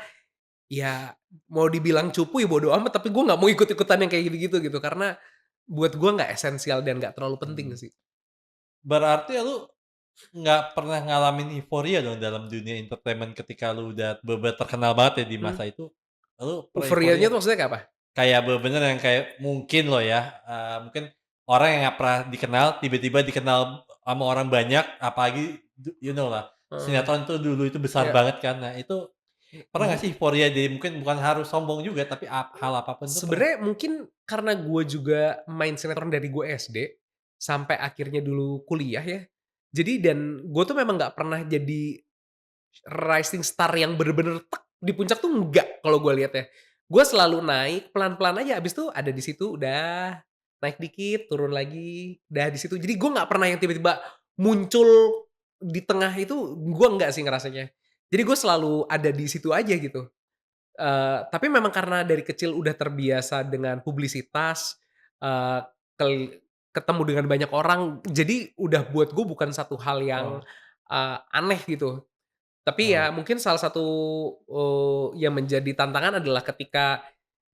S1: ya mau dibilang cupu ya bodo amat, tapi gue nggak mau ikut-ikutan yang kayak gitu-gitu gitu, karena buat gue nggak esensial dan nggak terlalu penting
S2: Mmm.
S1: sih.
S2: Berarti lu nggak pernah ngalamin euforia dong dalam dunia entertainment ketika lu udah bener-bener terkenal banget ya di
S1: Mmm,
S2: masa itu, lu pernah
S1: euforianya
S2: euforia
S1: tuh maksudnya kayak apa?
S2: kayak bener-bener yang kayak mungkin loh ya, mungkin orang yang nggak pernah dikenal, tiba-tiba dikenal sama orang banyak, apalagi lah,
S1: Heeh,
S2: sinetron tuh dulu itu besar
S1: iya.
S2: banget kan. Nah itu pernah nggak sih euforia jadi mungkin bukan harus sombong juga, tapi hal apapun tuh pernah?
S1: Sebenarnya mungkin karena gue juga main sinetron dari gue SD, sampai akhirnya dulu kuliah ya. Jadi dan gue tuh memang nggak pernah jadi rising star yang bener-bener di puncak tuh enggak kalau gue lihat ya. Gue selalu naik pelan-pelan aja, abis itu ada di situ udah, naik dikit, turun lagi, udah di situ. Jadi gue nggak pernah yang tiba-tiba muncul di tengah itu, gue enggak sih ngerasanya. Jadi gue selalu ada di situ aja gitu. Tapi memang karena dari kecil udah terbiasa dengan publisitas, eee, kel ketemu dengan banyak orang, jadi udah buat gue bukan satu hal yang,
S2: Wow,
S1: aneh gitu. Tapi
S2: wow.
S1: ya mungkin salah satu, yang menjadi tantangan adalah ketika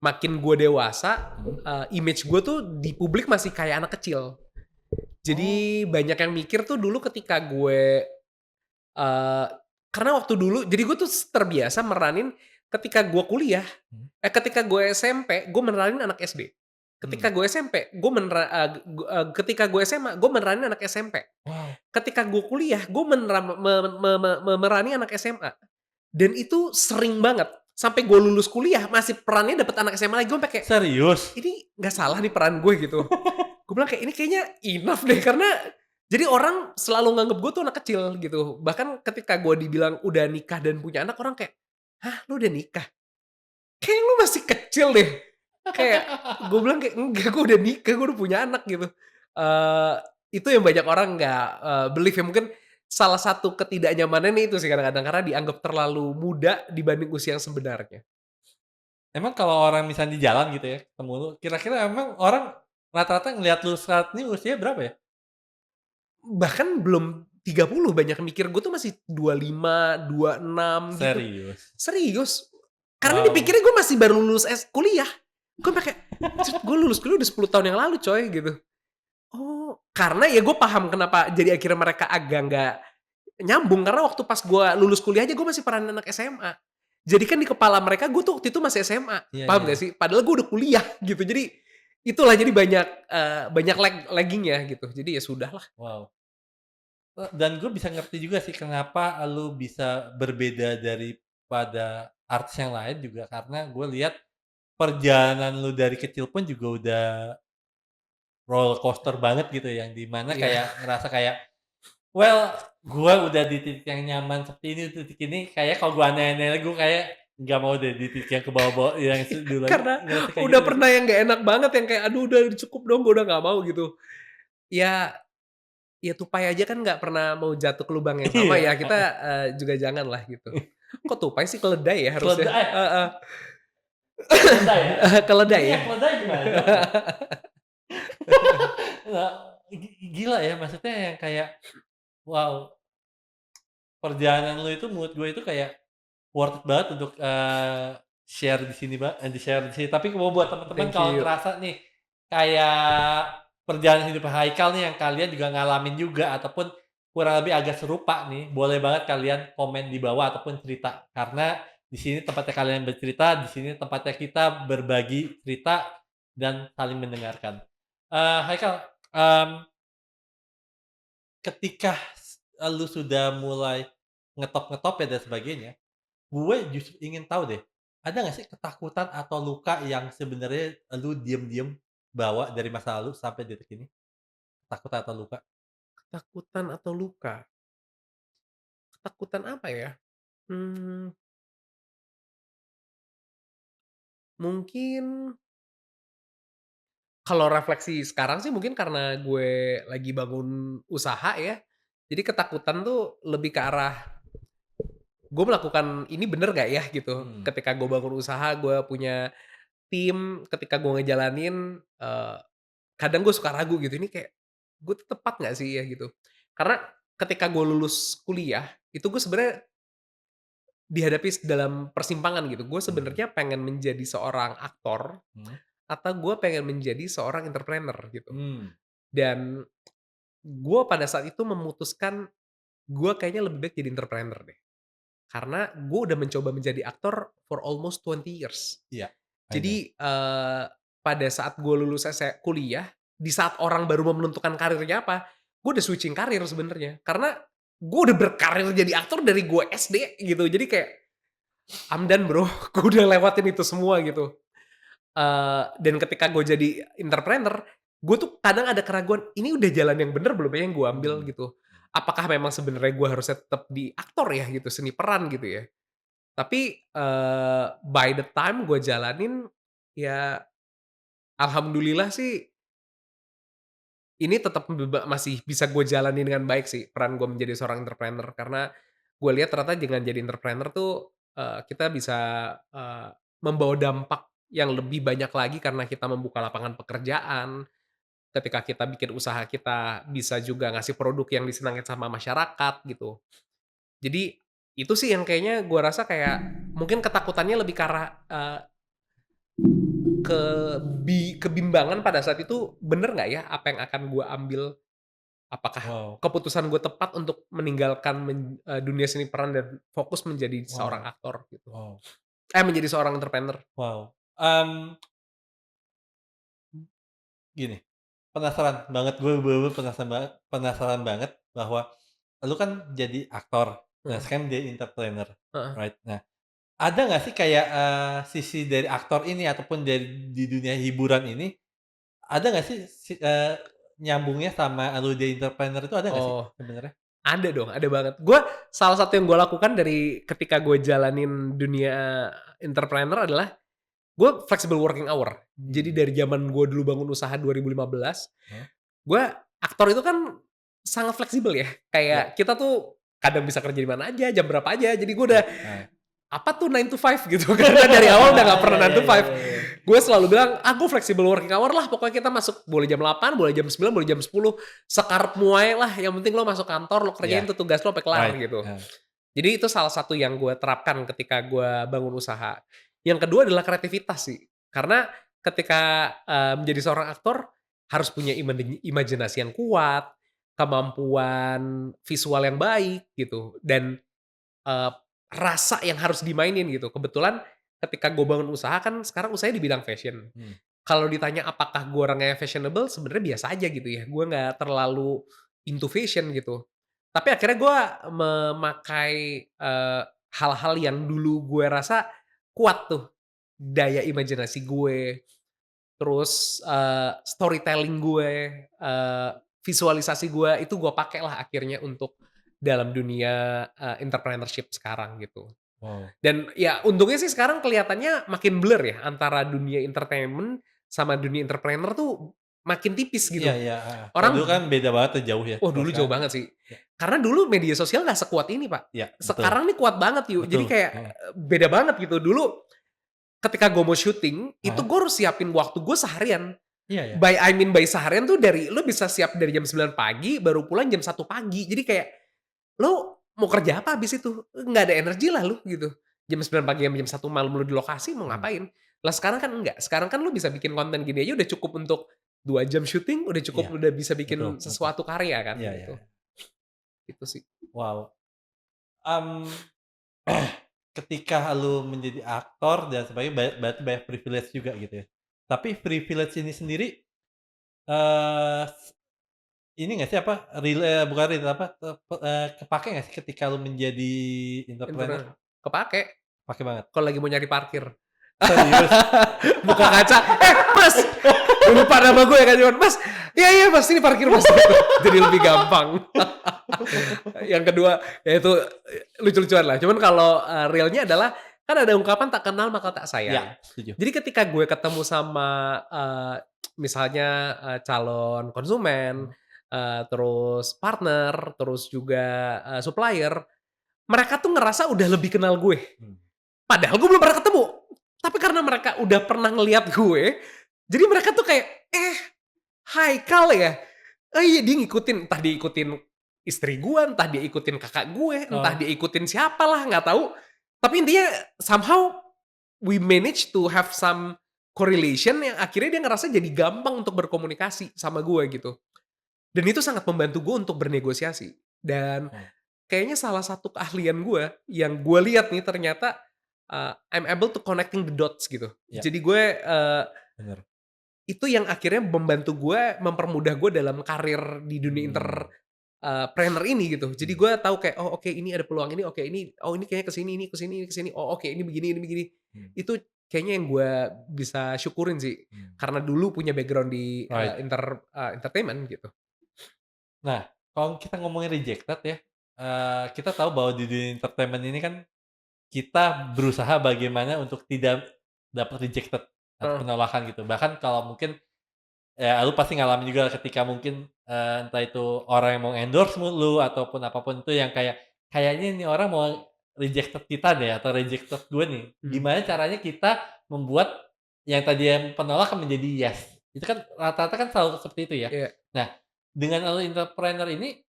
S1: makin gue dewasa,
S2: Mhm.
S1: image gue tuh di publik masih kayak anak kecil.
S2: Oh,
S1: Jadi banyak yang mikir tuh dulu ketika gue Eee, karena waktu dulu jadi gue tuh terbiasa meranin ketika gue kuliah,
S2: mhm,
S1: ketika gue SMP, gue meranin anak SD.
S2: mmm,
S1: Ketika gue SMP, ketika gue SMA, gue meranin anak SMP.
S2: wow,
S1: Ketika gue kuliah, gue memerani anak SMA. Dan itu sering banget, sampai gue lulus kuliah masih perannya dapet anak SMA lagi, gue sampai kayak,
S2: serius?
S1: "Ini nggak salah nih peran gue?" Gitu. gue bilang kayak, "Ini kayaknya enough deh," karena jadi orang selalu nganggep gue tuh anak kecil gitu. Bahkan ketika gue dibilang udah nikah dan punya anak, orang kayak, "Hah, lu udah nikah? Kayaknya lu masih kecil deh." Kayak gue bilang kayak, "Enggak, gue udah nikah, gue udah punya anak," gitu. Eee, itu yang banyak orang nggak, believe ya, mungkin salah satu ketidaknyamanannya itu sih kadang-kadang, karena dianggap terlalu muda dibanding usia yang sebenarnya.
S2: Emang kalau orang misalnya di jalan gitu ya, ketemu lu, kira-kira emang orang rata-rata ngelihat lu saat ini usianya berapa ya?
S1: Bahkan belum 30 banyak yang mikir gue tuh masih 25, 26 gitu.
S2: Serius?
S1: Serius, karena
S2: Wow.
S1: dipikirnya gue masih baru lulus kuliah. Gue pakai, gue lulus kuliah udah 10 tahun yang lalu coy, gitu. Oh, karena ya gue paham kenapa jadi akhirnya mereka agak nggak nyambung, karena waktu pas gue lulus kuliah aja gue masih peranan anak SMA. Jadi kan di kepala mereka gue tuh waktu itu masih SMA,
S2: Iya
S1: paham
S2: iya.
S1: gak sih? Padahal gue udah kuliah gitu. Jadi itulah, jadi banyak, banyak lagging-nya gitu. Jadi ya sudahlah.
S2: Wow. Dan gue bisa ngerti juga sih kenapa lu bisa berbeda daripada artis yang lain juga karena gue lihat perjalanan lu dari kecil pun juga udah roller coaster banget gitu, yang di mana
S1: Iya,
S2: kayak ngerasa kayak, well, gue udah di titik yang nyaman seperti ini, titik ini kayak kalau gue aneh-aneh lagi, gue kayak nggak mau deh di titik yang ke bawah-bawah yang dulu lagi,
S1: karena
S2: ngerasa kayak gitu
S1: udah
S2: nggak sih?
S1: pernah yang nggak enak banget yang kayak, "Aduh udah cukup dong, gue udah nggak mau," gitu. Ya ya tupai aja kan nggak pernah mau jatuh ke lubang yang sama
S2: Iya,
S1: ya, kita, juga janganlah gitu. Kok tupai sih, keledai ya harusnya?
S2: keledai
S1: Heeh.
S2: keledai ya?
S1: Keledai
S2: Jadi
S1: ya?
S2: yang keledai gimana tuh? Nggak, gila ya, maksudnya yang kayak, wow, perjalanan lu itu menurut gue itu kayak worth it banget untuk, share di sini di-share di sini. Tapi kalau buat teman-teman
S1: Thank
S2: kalau
S1: you.
S2: ngerasa nih, kayak perjalanan hidup Haikal nih yang kalian juga ngalamin juga ataupun kurang lebih agak serupa nih, boleh banget kalian komen di bawah ataupun cerita. Karena di sini tempatnya kalian bercerita, di sini tempatnya kita berbagi cerita dan saling mendengarkan. Haikal, ketika lu sudah mulai ngetop-ngetop ya dan sebagainya, gue justru ingin tahu deh, ada nggak sih ketakutan atau luka yang sebenarnya lu diem-diem bawa dari masa lalu sampai detik ini? Ketakutan atau luka?
S1: Ketakutan atau luka? Ketakutan apa ya? Mmm, mungkin kalau refleksi sekarang sih mungkin karena gue lagi bangun usaha ya, jadi ketakutan tuh lebih ke arah, gue melakukan ini bener nggak ya gitu.
S2: Hmm,
S1: Ketika gue bangun usaha, gue punya tim, ketika gue ngejalanin, kadang gue suka ragu gitu, ini kayak, gue tuh tepat nggak sih ya gitu. Karena ketika gue lulus kuliah, itu gue sebenarnya dihadapi dalam persimpangan gitu. Gue
S2: hmm,
S1: sebenarnya pengen menjadi seorang aktor,
S2: hmm,
S1: atau gue pengen menjadi seorang entrepreneur gitu.
S2: hmm,
S1: Dan gue pada saat itu memutuskan, gue kayaknya lebih baik jadi entrepreneur deh. Karena gue udah mencoba menjadi aktor for almost 20 years.
S2: iya, I know.
S1: Jadi, pada saat gue lulus kuliah, di saat orang baru mau menentukan karirnya apa, gue udah switching karir sebenarnya. Karena gue udah berkarir jadi aktor dari gue SD gitu. Jadi kayak, I'm done bro, gue udah lewatin itu semua gitu. Dan ketika gue jadi entrepreneur, gue tuh kadang ada keraguan, ini udah jalan yang bener belum ya yang gue ambil
S2: Hmm,
S1: gitu. Apakah memang sebenarnya gue harusnya tetap di aktor ya gitu, seni peran gitu ya. Tapi, by the time gue jalanin, ya alhamdulillah sih ini tetap masih bisa gue jalani dengan baik sih, peran gue menjadi seorang entrepreneur. Karena gue lihat ternyata dengan jadi entrepreneur tuh, kita bisa, eee, membawa dampak yang lebih banyak lagi karena kita membuka lapangan pekerjaan. Ketika kita bikin usaha, kita bisa juga ngasih produk yang disenangi sama masyarakat gitu. Jadi itu sih yang kayaknya gue rasa kayak mungkin ketakutannya lebih ke arah, kebimbangan pada saat itu, bener nggak ya apa yang akan gue ambil? Apakah
S2: wow,
S1: keputusan gue tepat untuk meninggalkan dunia seni peran dan fokus menjadi seorang
S2: wow,
S1: aktor gitu?
S2: wow,
S1: Menjadi seorang entrepreneur.
S2: wow. Gini, penasaran banget, gue bener-bener penasaran banget bahwa lu kan jadi aktor, nah
S1: Heeh,
S2: sekarang jadi entrepreneur,
S1: heeh.
S2: right? Nah, ada nggak sih kayak, sisi dari aktor ini ataupun dari di dunia hiburan ini, ada nggak sih nyambungnya sama lu jadi entrepreneur itu ada nggak sih
S1: Oh,
S2: sebenarnya?
S1: ada dong, ada banget. Salah satu yang gue lakukan dari ketika gue jalanin dunia entrepreneur adalah gue flexible working hour. Jadi
S2: Hmm.
S1: dari zaman gue dulu bangun usaha 2015,
S2: Heeh.
S1: gue aktor itu kan sangat fleksibel ya.
S2: Iya,
S1: Kayak kita tuh kadang bisa kerja di mana aja, jam berapa aja. Jadi gue udah
S2: iya, heeh.
S1: apa tuh 9 to 5 gitu. Karena dari awal udah
S2: Ah,
S1: gak
S2: iya
S1: pernah
S2: iya
S1: 9 to
S2: iya
S1: 5.
S2: iya iya.
S1: Gue selalu bilang, gue flexible working hour lah. Pokoknya kita masuk boleh jam 8, boleh jam 9, boleh jam 10. Sekarep muai lah. Yang penting lo masuk kantor, lo
S2: Iya,
S1: kerjain tuh tugas lo sampai kelar
S2: right,
S1: gitu.
S2: heeh.
S1: Jadi itu salah satu yang gue terapkan ketika gue bangun usaha. Yang kedua adalah kreativitas sih. Karena ketika menjadi seorang aktor harus punya imajinasi yang kuat, kemampuan visual yang baik gitu, dan eee, rasa yang harus dimainin gitu. Kebetulan ketika gue bangun usaha kan sekarang usahanya di bidang fashion.
S2: Hmm.
S1: Kalau ditanya apakah gue orangnya fashionable, sebenarnya biasa aja gitu ya. Gue nggak terlalu into fashion gitu. Tapi akhirnya gue memakai, hal-hal yang dulu gue rasa kuat tuh, daya imajinasi gue, terus, storytelling gue, eee, visualisasi gue, itu gue pakailah akhirnya untuk dalam dunia, entrepreneurship sekarang gitu.
S2: Wow.
S1: Dan ya untungnya sih sekarang kelihatannya makin blur ya antara dunia entertainment sama dunia entrepreneur tuh makin tipis
S2: Iya
S1: gitu.
S2: iya, heeh. Kalau dulu kan
S1: Orang
S2: beda banget tuh, jauh ya,
S1: oh
S2: kalau
S1: dulu jauh
S2: sekarang
S1: banget sih.
S2: ya
S1: Karena dulu media sosial nggak sekuat ini, Pak.
S2: iya, betul
S1: Sekarang nih kuat banget yuk. Jadi
S2: betul,
S1: kayak,
S2: heeh.
S1: beda banget gitu. Dulu ketika gue mau syuting, itu
S2: Heeh,
S1: gue harus siapin waktu gue seharian.
S2: iya iya,
S1: By seharian tuh dari lu bisa siap dari jam 9 pagi, baru pulang jam 1 pagi. Jadi kayak, lu mau kerja apa habis itu? Nggak ada energi lah lu gitu. Jam 9 pagi sampai jam 1 malam lu di lokasi mau
S2: mmm,
S1: ngapain? Lah sekarang kan enggak, sekarang kan lu bisa bikin konten gini aja udah cukup untuk 2 jam syuting, udah cukup
S2: iya,
S1: udah bisa
S2: betul
S1: bikin
S2: betul.
S1: sesuatu karya kan
S2: Iya iya,
S1: gitu. Itu sih.
S2: wow, mmm, ketika lu menjadi aktor dan sebagainya berarti banyak privilege juga gitu ya. Tapi privilege ini sendiri, eee, ini nggak sih, apa, bukan apa, kepake nggak sih ketika lu menjadi entrepreneur?
S1: Bener, kepake
S2: Pake banget?
S1: kalau lagi mau nyari parkir.
S2: Serius?
S1: Buka kaca, Mas!" Lupa nama gue ya kan, cuman, "Mas, iya iya Mas, ini parkir Mas." Jadi lebih gampang. Yang kedua, ya itu, lucu-lucuan lah. Cuman kalau, realnya adalah, kan ada ungkapan, "Tak kenal maka tak sayang."
S2: Iya, setuju.
S1: Jadi ketika gue ketemu sama, misalnya, calon konsumen,
S2: Mhm,
S1: terus partner, terus juga, supplier, mereka tuh ngerasa udah lebih kenal gue.
S2: mmm,
S1: Padahal gue belum pernah ketemu. Tapi karena mereka udah pernah ngelihat gue, jadi mereka tuh kayak, Haikal ya? Oh iya dia ngikutin, entah dia ikutin istri gue, entah dia ikutin kakak gue, entah
S2: oh,
S1: dia ikutin siapalah nggak tahu. Tapi intinya somehow we manage to have some correlation yang akhirnya dia ngerasa jadi gampang untuk berkomunikasi sama gue gitu. Dan itu sangat membantu gue untuk bernegosiasi. Dan
S2: oh,
S1: kayaknya salah satu keahlian gue yang gue lihat nih ternyata, I'm able to connecting the dots gitu.
S2: iya,
S1: Jadi gue,
S2: bener,
S1: itu yang akhirnya membantu gue, mempermudah gue dalam karir di dunia
S2: mmm,
S1: planner ini gitu. Jadi
S2: mmm,
S1: gue tahu kayak, oh oke ini ada peluang ini, oke ini kayaknya ke sini, ini ke sini, ini ke sini, oh oke ini begini.
S2: mmm,
S1: Itu kayaknya yang gue bisa syukurin sih,
S2: mmm,
S1: karena dulu punya background di,
S2: right.
S1: entertainment gitu.
S2: Nah, kalau kita ngomongin rejected ya, kita tahu bahwa di dunia entertainment ini kan kita berusaha bagaimana untuk tidak dapat rejected atau
S1: Heeh,
S2: penolakan gitu. Bahkan kalau mungkin ya lu pasti ngalamin juga ketika mungkin, entah itu orang yang mau endorse lu ataupun apapun itu yang kayak, "Kayaknya ini orang mau rejected kita deh atau rejected gue nih."
S1: mhm,
S2: Gimana caranya kita membuat yang tadi yang penolakan menjadi yes? Itu kan rata-rata kan selalu seperti itu ya.
S1: iya.
S2: Nah, dengan lu entrepreneur ini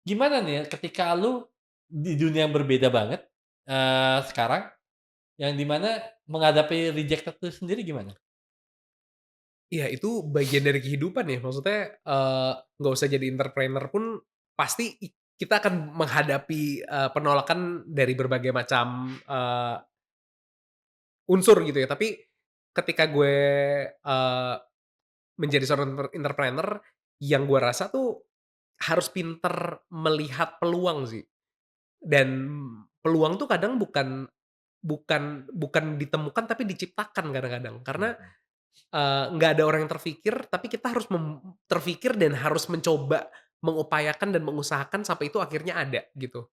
S2: gimana nih ya ketika lu di dunia yang berbeda banget, sekarang, yang di mana menghadapi rejected itu sendiri gimana?
S1: Iya itu bagian dari kehidupan ya, maksudnya, nggak usah jadi entrepreneur pun pasti kita akan menghadapi, penolakan dari berbagai macam, unsur gitu ya. Tapi ketika gue, eee, menjadi seorang entrepreneur, yang gue rasa tuh harus pinter melihat peluang sih. Dan peluang tuh kadang bukan bukan bukan ditemukan tapi diciptakan kadang-kadang. Karena
S2: Mhm,
S1: nggak ada orang yang terfikir, tapi kita harus terfikir dan harus mencoba mengupayakan dan mengusahakan sampai itu akhirnya ada, gitu.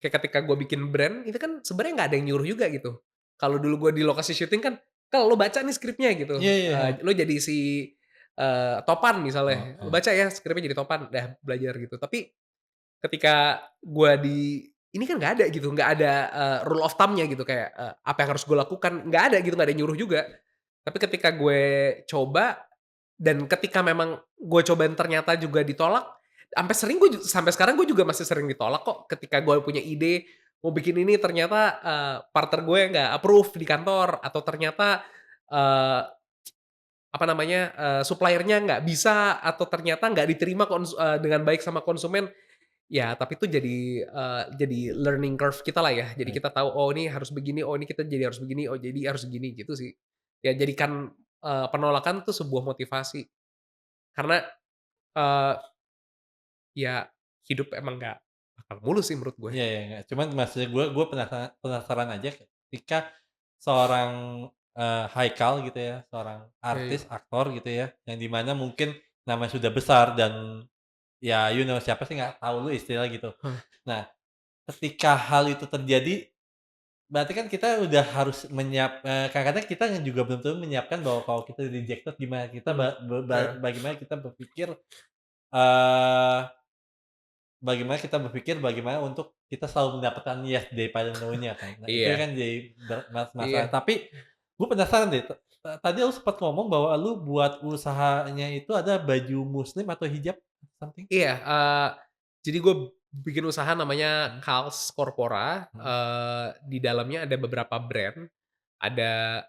S1: Kayak ketika gue bikin brand, itu kan sebenarnya nggak ada yang nyuruh juga gitu. Kalau dulu gue di lokasi syuting kan, "Kal, lo baca nih skripnya," gitu.
S2: Iya iya, heeh.
S1: Lo jadi si, Topan misalnya, "Lo
S2: Heeh.
S1: baca ya skripnya jadi Topan," dah belajar gitu. Tapi ketika gue di ini kan nggak ada gitu, nggak ada, rule of thumb-nya gitu kayak, apa yang harus gue lakukan, nggak ada gitu, nggak ada yang nyuruh juga. Tapi ketika gue coba, dan ketika memang gue cobain ternyata juga ditolak, sampai sekarang gue juga masih sering ditolak kok. Ketika gue punya ide, mau bikin ini ternyata, partner gue nggak approve di kantor, atau ternyata, eee, apa namanya, supplier-nya nggak bisa, atau ternyata nggak diterima dengan baik sama konsumen. Ya, tapi itu jadi learning curve kita lah ya. Jadi
S2: Oke.
S1: kita tahu, oh ini harus begini, oh ini kita jadi harus begini, oh jadi harus begini, gitu sih. Ya jadikan, penolakan tuh sebuah motivasi. Karena, eee, ya hidup emang nggak bakal mulus sih menurut gue.
S2: Iya iya, nggak, cuman maksudnya gue penasaran aja ketika seorang, Haikal gitu ya, seorang
S1: Iya iya.
S2: artis, aktor gitu ya, yang di mana mungkin namanya sudah besar dan ya you know siapa sih nggak tahu lu istilah gitu.
S1: Hah,
S2: Nah, ketika hal itu terjadi, berarti kan kita udah harus kadang-kadang kita juga belum tentu menyiapkan bahwa kalau kita rejected gimana kita
S1: mhm, heeh,
S2: bagaimana kita berpikir, eee bagaimana kita berpikir bagaimana untuk kita selalu mendapatkan yes daripada no-nya kan. Nah itu
S1: iya
S2: kan jadi masalah.
S1: iya
S2: Tapi gue penasaran deh, tadi lu sempat ngomong bahwa lu buat usahanya itu ada baju muslim atau hijab something?
S1: iya, jadi gue bikin usaha namanya
S2: Mhm
S1: Kals Corpora,
S2: mhm
S1: di dalamnya ada beberapa brand. Ada,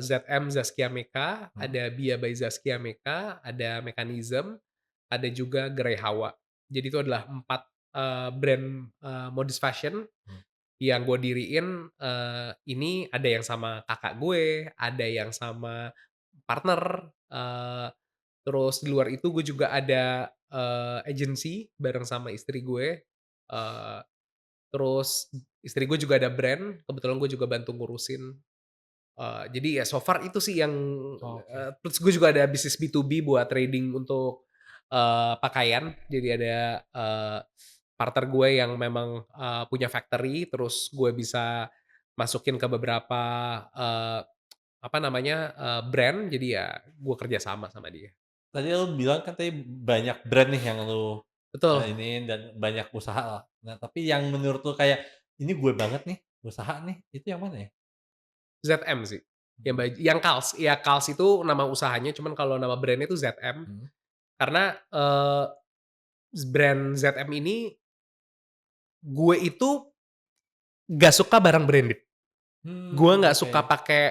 S1: ZM Zaskia Meka,
S2: mhm
S1: ada Bia by Zaskia Meka, ada Mekanism, ada juga Gerai Hawa. Jadi itu adalah 4 brand, modus fashion
S2: mhm.
S1: yang gue diriin. Ini ada yang sama kakak gue, ada yang sama partner, terus di luar itu gue juga ada, agency bareng sama istri gue, eee, terus istri gue juga ada brand, kebetulan gue juga bantu ngurusin. Jadi ya so far itu sih yang,
S2: Oke.
S1: terus gue juga ada bisnis B2B buat trading untuk, pakaian. Jadi ada, partner gue yang memang, punya factory, terus gue bisa masukin ke beberapa, eee, apa namanya, brand, jadi ya gue kerja sama sama dia.
S2: Tadi lu bilang kan tadi banyak brand nih yang lu,
S1: Betul,
S2: iniin dan banyak usaha lah. Nah tapi yang menurut lu kayak, "Ini gue banget nih, usaha nih," itu yang mana ya?
S1: ZM sih,
S2: Mhm
S1: yang Kals. Ya Kals itu nama usahanya, cuman kalau nama brand-nya itu ZM.
S2: mhm.
S1: Karena, brand ZM ini, gue itu nggak suka barang branded. Gue nggak
S2: Oke.
S1: suka pakai,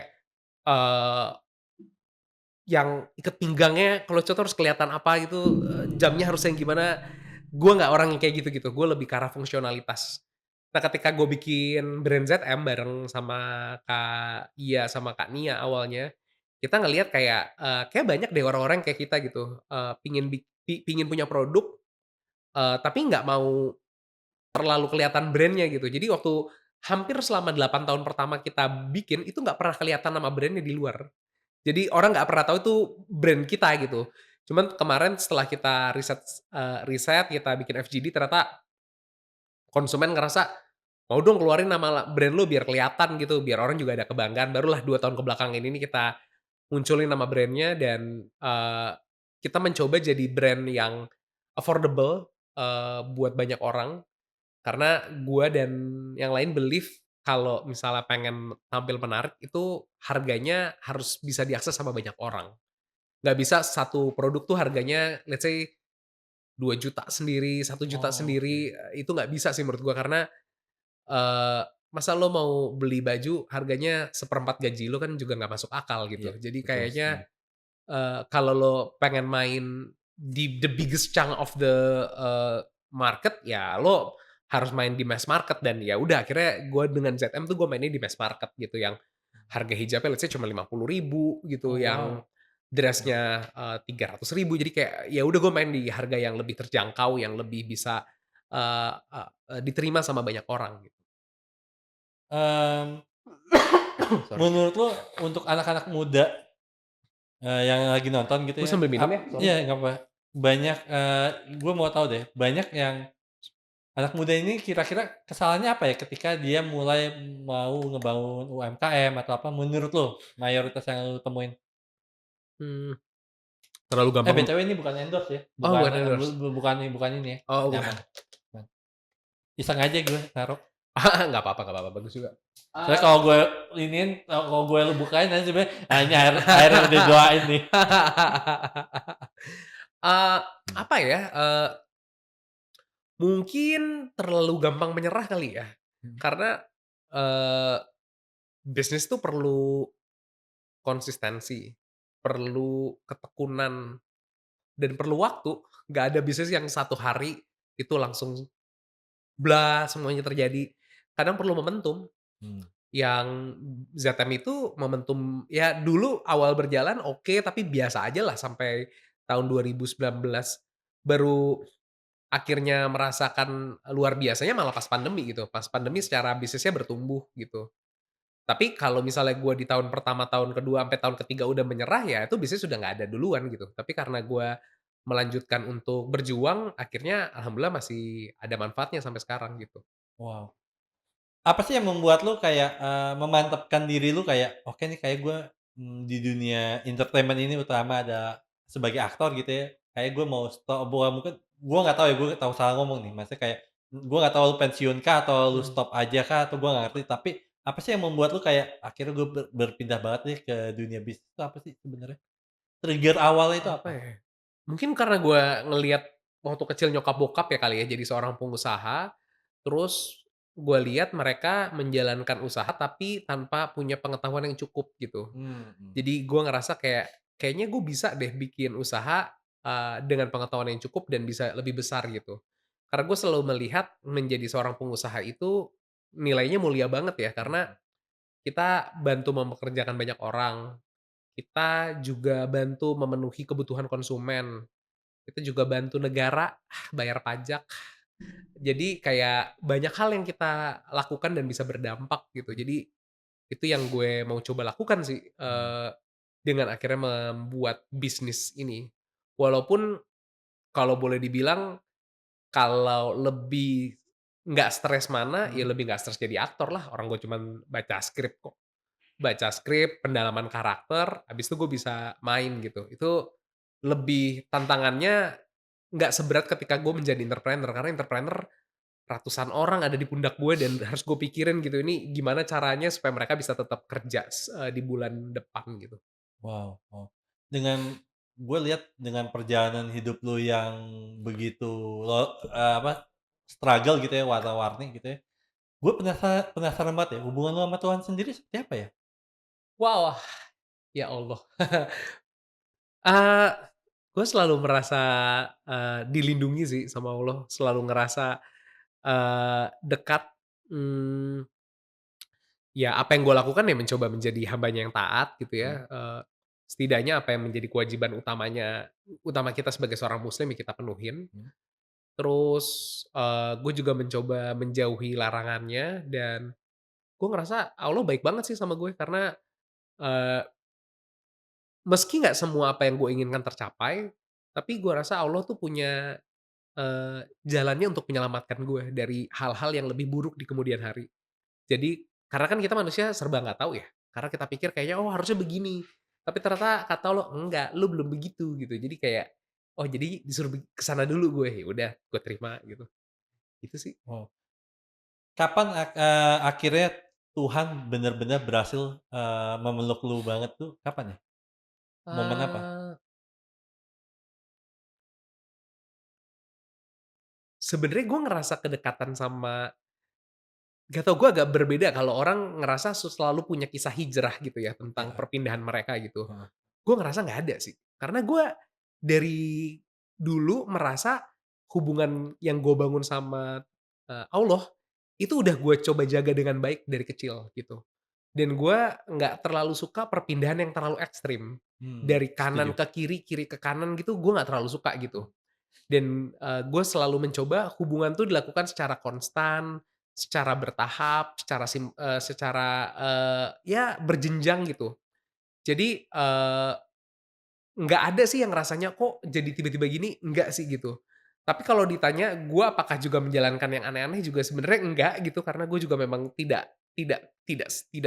S1: eee, yang iket pinggangnya kalau cowok tuh harus kelihatan apa gitu, jamnya harus yang gimana. Gue nggak orang yang kayak gitu-gitu, gue lebih ke arah fungsionalitas. Nah, ketika gue bikin brand ZM bareng sama Kak Iya sama Kak Nia awalnya, kita ngelihat kayak, kayak banyak deh orang-orang kayak kita gitu, pingin punya produk, tapi nggak mau terlalu kelihatan brand-nya gitu. Jadi waktu hampir selama 8 tahun pertama kita bikin, itu nggak pernah kelihatan nama brand-nya di luar. Jadi orang nggak pernah tahu itu brand kita gitu. Cuman kemarin setelah kita riset, kita bikin FGD, ternyata konsumen ngerasa, "Mau dong keluarin nama brand lu biar kelihatan gitu, biar orang juga ada kebanggaan." Barulah 2 tahun kebelakang ini nih kita munculin nama brand-nya, dan, kita mencoba jadi brand yang affordable, buat banyak orang. Karena gua dan yang lain believe kalau misalnya pengen tampil menarik itu harganya harus bisa diakses sama banyak orang. Nggak bisa satu produk tuh harganya let's say 2 juta sendiri, 1 juta
S2: Oh, oke.
S1: sendiri, itu nggak bisa sih menurut gua. Karena, masa lo mau beli baju harganya seperempat gaji lo, kan juga nggak masuk akal
S2: Iya,
S1: gitu. Jadi
S2: betul sih.
S1: kayaknya, kalau lo pengen main di the biggest chunk of the, market, ya lo harus main di mass market. Dan ya udah akhirnya gue dengan ZM tuh gue mainnya di mass market gitu, yang harga hijabnya let's say cuma 50.000 gitu,
S2: Oh,
S1: yang
S2: wow. Oke.
S1: dress-nya, 300.000. Jadi kayak ya udah gue main di harga yang lebih terjangkau, yang lebih bisa, diterima sama banyak orang gitu.
S2: Mmm,
S1: Sorry.
S2: menurut lo untuk anak-anak muda Yang lagi nonton gitu
S1: Gue
S2: ya,
S1: sambil minum ya, sorry.
S2: iya nggak apa, banyak, gue mau tahu deh, banyak yang anak muda ini kira-kira kesalahannya apa ya ketika dia mulai mau ngebangun UMKM atau apa menurut lo, mayoritas yang lo temuin?
S1: Mmm, terlalu gampang.
S2: BTW ini bukan endorse ya,
S1: Oh,
S2: bukan,
S1: bukan endorse.
S2: bukan ini ya,
S1: Oh, bukan.
S2: nyaman, aman. Iseng aja gue naruh.
S1: Nggak apa-apa, bagus juga.
S2: Soalnya
S1: Eee,
S2: kalau gue iniin, kalau gue lu bukain nanti sebenarnya, ah, ini air yang udah doain nih.
S1: eee,
S2: Hmm.
S1: apa ya, mungkin terlalu gampang menyerah kali ya.
S2: Mhm.
S1: Karena, eee, bisnis tuh perlu konsistensi, perlu ketekunan, dan perlu waktu. Nggak ada bisnis yang satu hari itu langsung semuanya terjadi. Kadang perlu momentum.
S2: Hmm.
S1: Yang ZM itu momentum ya dulu awal berjalan oke, tapi biasa aja lah sampai tahun 2019. Baru akhirnya merasakan luar biasanya malah pas pandemi gitu. Pas pandemi secara bisnisnya bertumbuh gitu. Tapi kalau misalnya gue di tahun pertama, tahun kedua, sampai tahun ketiga udah menyerah, ya itu bisnis sudah nggak ada duluan gitu. Tapi karena gue melanjutkan untuk berjuang, akhirnya alhamdulillah masih ada manfaatnya sampai sekarang gitu.
S2: Wow. Apa sih yang membuat lu kayak, memantapkan diri lu kayak, "Oke nih kayak gue, di dunia entertainment ini utama ada sebagai aktor gitu ya, kayak gue mau stop," bukan mungkin gue nggak tahu ya, gue tahu salah ngomong nih, maksudnya kayak, gue nggak tahu lu pensiun kah atau lu
S1: Mmm.
S2: stop aja kah atau gue nggak ngerti, tapi apa sih yang membuat lu kayak, akhirnya gue berpindah banget nih ke dunia bisnis itu apa sih sebenarnya? Trigger awalnya itu
S1: Apa
S2: apa?
S1: ya, mungkin karena gue ngelihat waktu kecil nyokap bokap ya kali ya, jadi seorang pengusaha, terus gue lihat mereka menjalankan usaha tapi tanpa punya pengetahuan yang cukup gitu.
S2: Mhm.
S1: Jadi gue ngerasa kayaknya gue bisa deh bikin usaha, dengan pengetahuan yang cukup dan bisa lebih besar gitu. Karena gue selalu melihat menjadi seorang pengusaha itu nilainya mulia banget ya, karena
S2: Mhm.
S1: kita bantu mempekerjakan banyak orang, kita juga bantu memenuhi kebutuhan konsumen, kita juga bantu negara, bayar pajak. Jadi kayak banyak hal yang kita lakukan dan bisa berdampak gitu. Jadi itu yang gue mau coba lakukan sih,
S2: Mhm.
S1: dengan akhirnya membuat bisnis ini. Walaupun kalau boleh dibilang kalau lebih nggak stres mana, ya
S2: Mhm.
S1: lebih nggak stres jadi aktor lah, orang gue cuman baca skrip kok. Baca skrip, pendalaman karakter, habis itu gue bisa main gitu. Itu lebih tantangannya nggak seberat ketika gue menjadi entrepreneur, karena entrepreneur ratusan orang ada di pundak gue dan harus gue pikirin gitu, ini gimana caranya supaya mereka bisa tetap kerja di bulan depan gitu.
S2: Wow, wow. Dengan gue lihat dengan perjalanan hidup lu yang begitu apa, struggle gitu ya, warna-warni gitu ya. Gue penasaran banget ya, hubungan lu sama Tuhan sendiri seperti apa ya?
S1: Wow, ya Allah. Eee, gue selalu merasa, dilindungi sih sama Allah, selalu ngerasa, dekat, mmm ya apa yang gue lakukan ya mencoba menjadi hambanya yang taat gitu
S2: Mhm.
S1: ya, setidaknya apa yang menjadi kewajiban utama kita sebagai seorang muslim ya kita penuhin.
S2: Mhm.
S1: Terus, gue juga mencoba menjauhi larangannya dan gue ngerasa Allah baik banget sih sama gue karena, eee, meski nggak semua apa yang gue inginkan tercapai, tapi gue rasa Allah tuh punya, jalannya untuk menyelamatkan gue dari hal-hal yang lebih buruk di kemudian hari. Jadi, karena kan kita manusia serba nggak tahu ya, karena kita pikir kayaknya, "Oh harusnya begini," tapi ternyata kata Allah, "Enggak, lu belum begitu," gitu. Jadi kayak, oh jadi disuruh ke sana dulu gue, ya udah gue terima gitu. Itu sih.
S2: Oh, kapan akhirnya Tuhan benar-benar berhasil, memeluk lu banget tuh kapan ya? Momen apa?
S1: Eee, Sebenarnya gue ngerasa kedekatan sama gak tau gue agak berbeda kalau orang ngerasa selalu punya kisah hijrah gitu ya, tentang
S2: Iya,
S1: perpindahan mereka gitu.
S2: heeh.
S1: Gue ngerasa nggak ada sih. Karena gue dari dulu merasa hubungan yang gue bangun sama, Allah, itu udah gue coba jaga dengan baik dari kecil gitu. Dan gue nggak terlalu suka perpindahan yang terlalu ekstrim. Dari kanan
S2: Setuju.
S1: ke kiri, kiri ke kanan gitu, gue nggak terlalu suka
S2: Mhm.
S1: gitu. Dan, gue selalu mencoba hubungan tuh dilakukan secara konstan, secara bertahap, secara, ya berjenjang gitu. Jadi, nggak ada sih yang rasanya, "Kok jadi tiba-tiba gini?" Enggak sih gitu. Tapi kalau ditanya gue apakah juga menjalankan yang aneh-aneh juga sebenarnya enggak gitu, karena gue juga memang tidak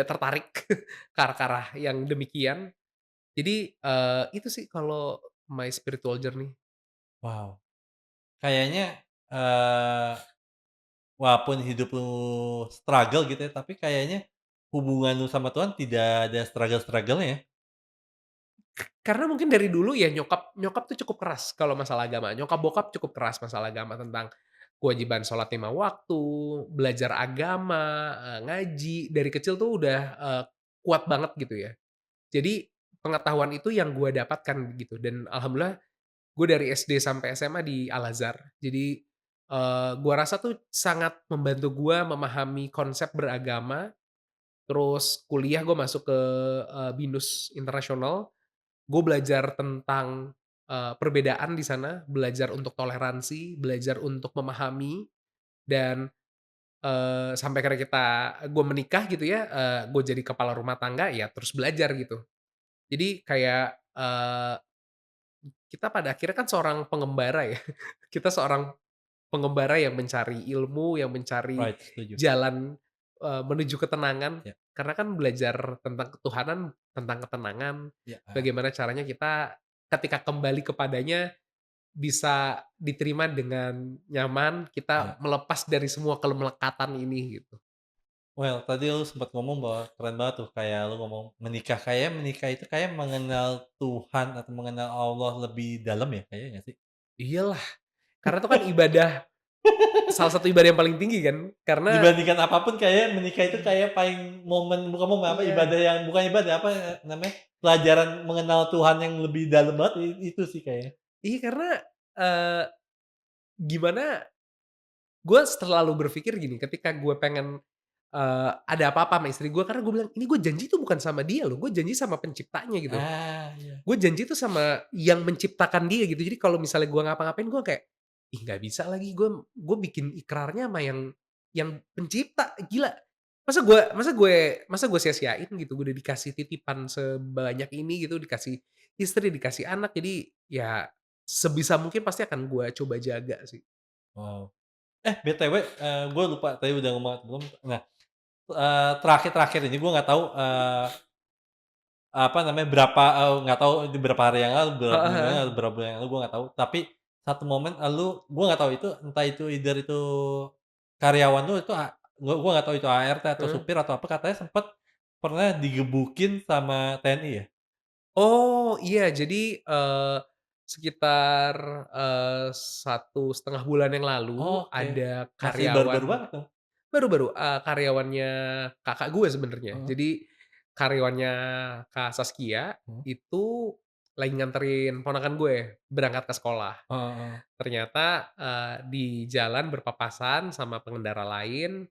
S1: tertarik ke arah-arah yang demikian. Jadi, itu sih kalau my spiritual journey.
S2: Wow, kayaknya, eee, walaupun hidup lu struggle gitu ya, tapi kayaknya hubungan lu sama Tuhan tidak ada struggle-struggle-nya ya?
S1: Karena mungkin dari dulu ya nyokap nyokap tuh cukup keras kalau masalah agama, nyokap bokap cukup keras masalah agama tentang kewajiban sholat 5 waktu, belajar agama, ngaji, dari kecil tuh udah, kuat banget gitu ya. Jadi pengetahuan itu yang gue dapatkan gitu dan alhamdulillah gue dari SD sampai SMA di Al-Azhar. Jadi, gua rasa tuh sangat membantu gua memahami konsep beragama, terus kuliah gue masuk ke, BINUS Internasional, gue belajar tentang, perbedaan di sana, belajar untuk toleransi, belajar untuk memahami dan, sampai akhirnya gue menikah gitu ya, gue jadi kepala rumah tangga, ya terus belajar gitu. Jadi kayak, kita pada akhirnya kan seorang pengembara ya, kita seorang pengembara yang mencari ilmu, yang mencari
S2: Right, setuju.
S1: jalan, menuju ketenangan.
S2: Ya,
S1: Karena kan belajar tentang ketuhanan, tentang ketenangan,
S2: ya,
S1: bagaimana caranya kita ketika kembali kepadanya bisa diterima dengan nyaman, kita
S2: ya.
S1: melepas dari semua kemelekatan ini gitu.
S2: Well, tadi lu sempat ngomong bahwa keren banget tuh, kayak lu ngomong menikah, kayak menikah itu kayak mengenal Tuhan atau mengenal Allah lebih dalam ya, kayaknya nggak sih?
S1: Iyalah, karena itu kan ibadah, salah satu ibadah yang paling tinggi kan, karena
S2: Dibandingkan apapun kayaknya menikah itu kayak paling momen bukan momen, apa,
S1: iya,
S2: ibadah yang bukan ibadah, apa namanya, pelajaran mengenal Tuhan yang lebih dalam banget itu sih kayaknya.
S1: iya karena, eee, gimana gue selalu berpikir gini, ketika gue pengen, ada apa-apa sama istri gue, karena gue bilang, "Ini gue janji tuh bukan sama dia loh, gue janji sama penciptanya," gitu.
S2: Ah, iya.
S1: Gue janji tuh sama yang menciptakan dia gitu. Jadi kalau misalnya gue ngapa-ngapain gue kayak, "Ih nggak bisa lagi gue bikin ikrarnya sama yang pencipta, gila. Masa gue sia-siain gitu, gue udah dikasih titipan sebanyak ini gitu, dikasih istri, dikasih anak, jadi ya sebisa mungkin pasti akan gue coba jaga sih."
S2: Wow. BTW, gue lupa tadi udah ngomong atau belum. Nah, terakhir-terakhir ini gue nggak tahu, apa namanya, nggak tahu itu berapa hari yang lalu, berapa
S1: Heeh
S2: minggu yang
S1: heeh.
S2: lalu, berapa bulan yang lalu, gue nggak tahu. Tapi satu momen, gue nggak tahu itu entah itu either itu karyawan lu itu gue nggak tahu itu ART atau
S1: Heeh.
S2: supir atau apa, katanya sempet pernah digebukin sama TNI ya?
S1: Oh, iya. Jadi, sekitar, 1,5 bulan yang lalu
S2: Oke,
S1: ada
S2: masih baru-baru
S1: karyawan
S2: banget dong?
S1: baru-baru, karyawannya kakak gue sebenarnya.
S2: Heeh,
S1: Jadi karyawannya Kak Saskia
S2: mhm,
S1: itu lagi nganterin ponakan gue berangkat ke sekolah.
S2: heeh heeh,
S1: Ternyata, di jalan berpapasan sama pengendara lain,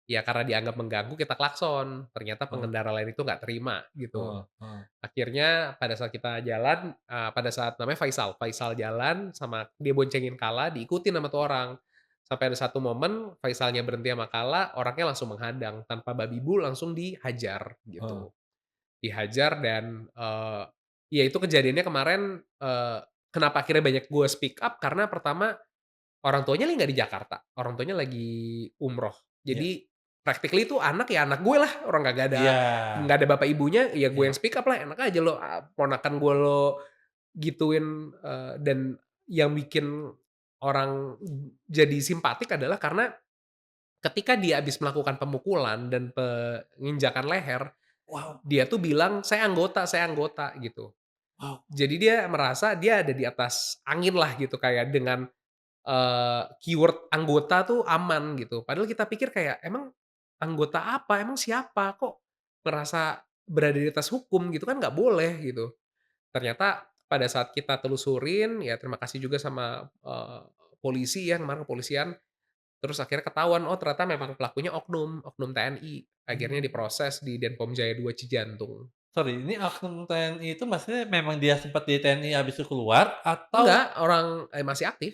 S1: ya karena dianggap mengganggu kita klakson, ternyata
S2: heeh,
S1: pengendara lain itu nggak terima gitu.
S2: heeh heeh,
S1: Akhirnya pada saat kita jalan, pada saat namanya Faisal, Faisal jalan sama dia boncengin Kala, diikutin sama tuh orang. Sampai ada satu momen Faisalnya berhenti sama Kala, orangnya langsung menghadang, tanpa babi bu langsung dihajar
S2: heeh.
S1: gitu. Dihajar dan, ya itu kejadiannya kemarin, kenapa akhirnya banyak gue speak up, karena pertama orang tuanya lagi nggak di Jakarta, orang tuanya lagi umroh.
S2: Iya,
S1: Jadi practically itu anak ya anak gue lah, orang
S2: iya,
S1: nggak ada bapak ibunya, ya gue yang
S2: iya.
S1: speak up lah, enak aja lo, ponakan gue lo gituin, dan yang bikin orang jadi simpatik adalah karena ketika dia habis melakukan pemukulan dan penginjakan leher,
S2: Wow,
S1: dia tuh bilang, saya anggota," gitu.
S2: wow,
S1: Jadi dia merasa dia ada di atas angin lah gitu, kayak dengan keyword anggota tuh aman gitu. Padahal kita pikir kayak, emang anggota apa? Emang siapa? Kok merasa berada di atas hukum gitu kan nggak boleh gitu. Ternyata pada saat kita telusurin, ya terima kasih juga sama, polisi ya, kemarin kepolisian, terus akhirnya ketahuan, oh ternyata memang pelakunya oknum, oknum TNI. Akhirnya
S2: mmm.
S1: diproses di Denpom Jaya 2 Cijantung.
S2: Sorry, ini oknum TNI itu maksudnya memang dia sempat di TNI habis itu keluar
S1: Enggak,
S2: atau
S1: masih aktif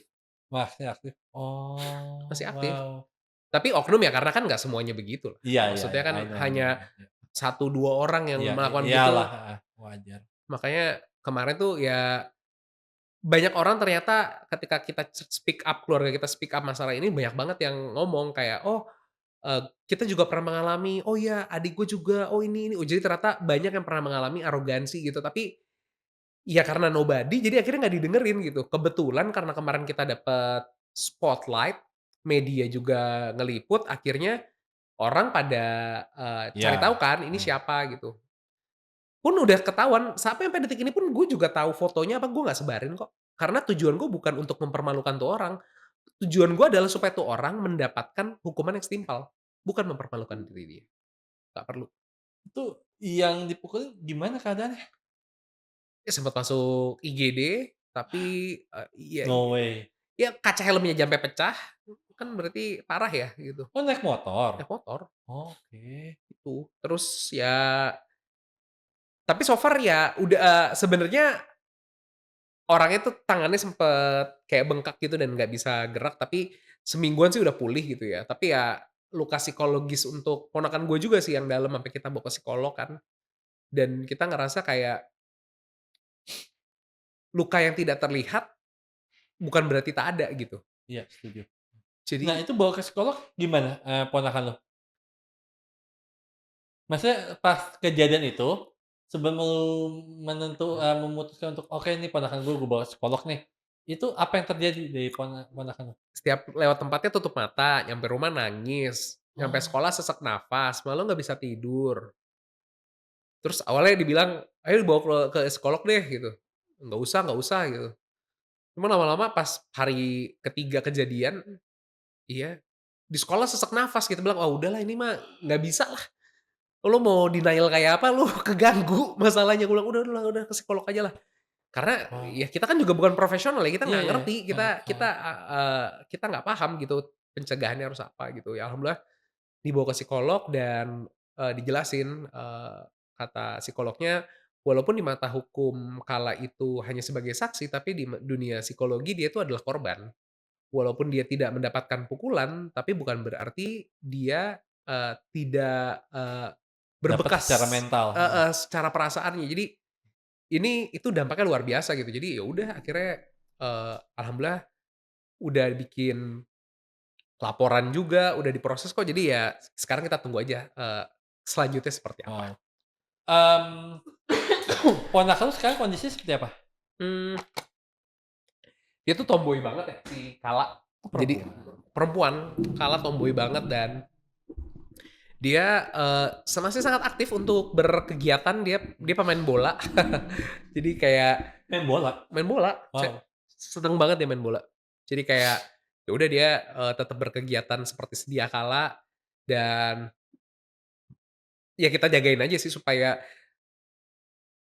S2: masih aktif? Oh,
S1: masih aktif.
S2: wow.
S1: Tapi oknum ya karena kan nggak semuanya begitu lah.
S2: Iya, iya,
S1: Maksudnya
S2: iya,
S1: kan
S2: I know, I know,
S1: hanya
S2: iya.
S1: satu 2 orang yang
S2: Iya,
S1: melakukan
S2: iyalah,
S1: begitu,
S2: heeh, wajar.
S1: makanya Kemarin tuh ya banyak orang ternyata ketika kita speak up, keluarga kita speak up masalah ini banyak banget yang ngomong kayak, "Oh, kita juga pernah mengalami, oh iya adik gue juga, oh ini." Oh jadi ternyata banyak yang pernah mengalami arogansi gitu, tapi ya karena nobody jadi akhirnya nggak didengerin gitu. Kebetulan karena kemarin kita dapet spotlight, media juga ngeliput, akhirnya orang pada, cari tahu
S2: Iya,
S1: kan ini
S2: mhm.
S1: siapa gitu. Pun udah ketahuan, sampai detik ini pun gue juga tahu fotonya apa, gue nggak sebarin kok. Karena tujuan gue bukan untuk mempermalukan tuh orang, tujuan gue adalah supaya tuh orang mendapatkan hukuman yang setimpal, bukan mempermalukan diri dia, nggak perlu.
S2: Itu yang dipukulin gimana keadaannya?
S1: Dia sempat masuk IGD, tapi, ya
S2: No way.
S1: ya kaca helmnya sampai pecah, kan berarti parah ya gitu,
S2: Oh, naik motor?
S1: naik motor,
S2: Oke.
S1: itu. Terus ya tapi so far ya udah, sebenarnya orangnya tuh tangannya sempet kayak bengkak gitu dan nggak bisa gerak, tapi semingguan sih udah pulih gitu ya. Tapi ya luka psikologis untuk ponakan gue juga sih yang dalam sampai kita bawa ke psikolog kan, dan kita ngerasa kayak luka yang tidak terlihat bukan berarti tak ada gitu.
S2: Iya, setuju. Nah,
S1: Jadi
S2: itu bawa ke psikolog gimana, ponakan lo? Maksudnya pas kejadian itu, sebelum lu memutuskan untuk, "Oke nih ponakan gue bawa ke psikolog nih." Itu apa yang terjadi dari ponakan lu?
S1: setiap lewat tempatnya tutup mata, nyampe rumah nangis, nyampe
S2: Oh,
S1: sekolah sesak nafas, malah nggak bisa tidur. Terus awalnya dibilang, "Ayo dibawa ke psikolog deh," gitu. Nggak usah," gitu. Cuma lama-lama pas hari ketiga kejadian, iya, di sekolah sesak nafas kita bilang, "Oh udahlah ini mah nggak bisa lah, lu mau denial kayak apa, lu keganggu masalahnya." Gue bilang, udah ke psikolog aja lah." Karena
S2: oh.
S1: ya kita kan juga bukan profesional ya, kita
S2: Iya
S1: nggak
S2: iya,
S1: ngerti,
S2: heeh heeh.
S1: kita nggak paham gitu pencegahannya harus apa gitu. Ya alhamdulillah dibawa ke psikolog dan, dijelasin, kata psikolognya, walaupun di mata hukum kala itu hanya sebagai saksi, tapi di dunia psikologi dia itu adalah korban. Walaupun dia tidak mendapatkan pukulan, tapi bukan berarti dia, tidak,
S2: Dapat
S1: berbekas
S2: secara mental, heeh.
S1: secara perasaannya. Jadi itu dampaknya luar biasa gitu. Jadi ya udah akhirnya, alhamdulillah udah bikin laporan juga, udah diproses kok. Jadi ya sekarang kita tunggu aja, selanjutnya seperti apa.
S2: Wow. Mmm, ponakan lu sekarang kondisinya seperti apa?
S1: Mmm, dia tuh tomboy banget ya si Kala.
S2: Oh,
S1: Jadi
S2: perempuan.
S1: perempuan, Kala tomboy banget dan dia, masih sangat aktif untuk berkegiatan, dia dia pemain bola. Jadi kayak
S2: Main bola?
S1: main bola,
S2: Wow.
S1: seneng banget dia main bola. Jadi kayak, ya udah dia, tetap berkegiatan seperti sedia kala dan ya kita jagain aja sih supaya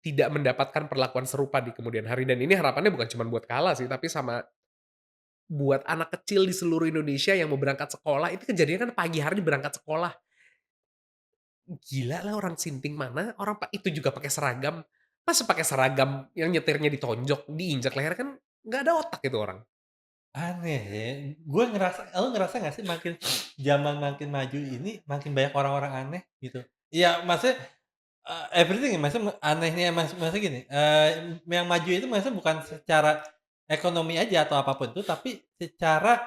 S1: tidak mendapatkan perlakuan serupa di kemudian hari dan ini harapannya bukan cuma buat Kala sih, tapi sama buat anak kecil di seluruh Indonesia yang mau berangkat sekolah, itu kejadiannya kan pagi hari berangkat sekolah. Gila lah orang sinting mana, orang itu juga pakai seragam. Masa pakai seragam yang nyetirnya ditonjok, diinjak leher, kan nggak ada otak itu orang.
S2: Aneh ya, gue ngerasa lu ngerasa nggak sih makin zaman makin maju ini, makin banyak orang-orang aneh gitu? Iya maksudnya, everything ya maksudnya anehnya maksudnya gini, yang maju itu maksudnya bukan secara ekonomi aja atau apa pun itu, tapi secara,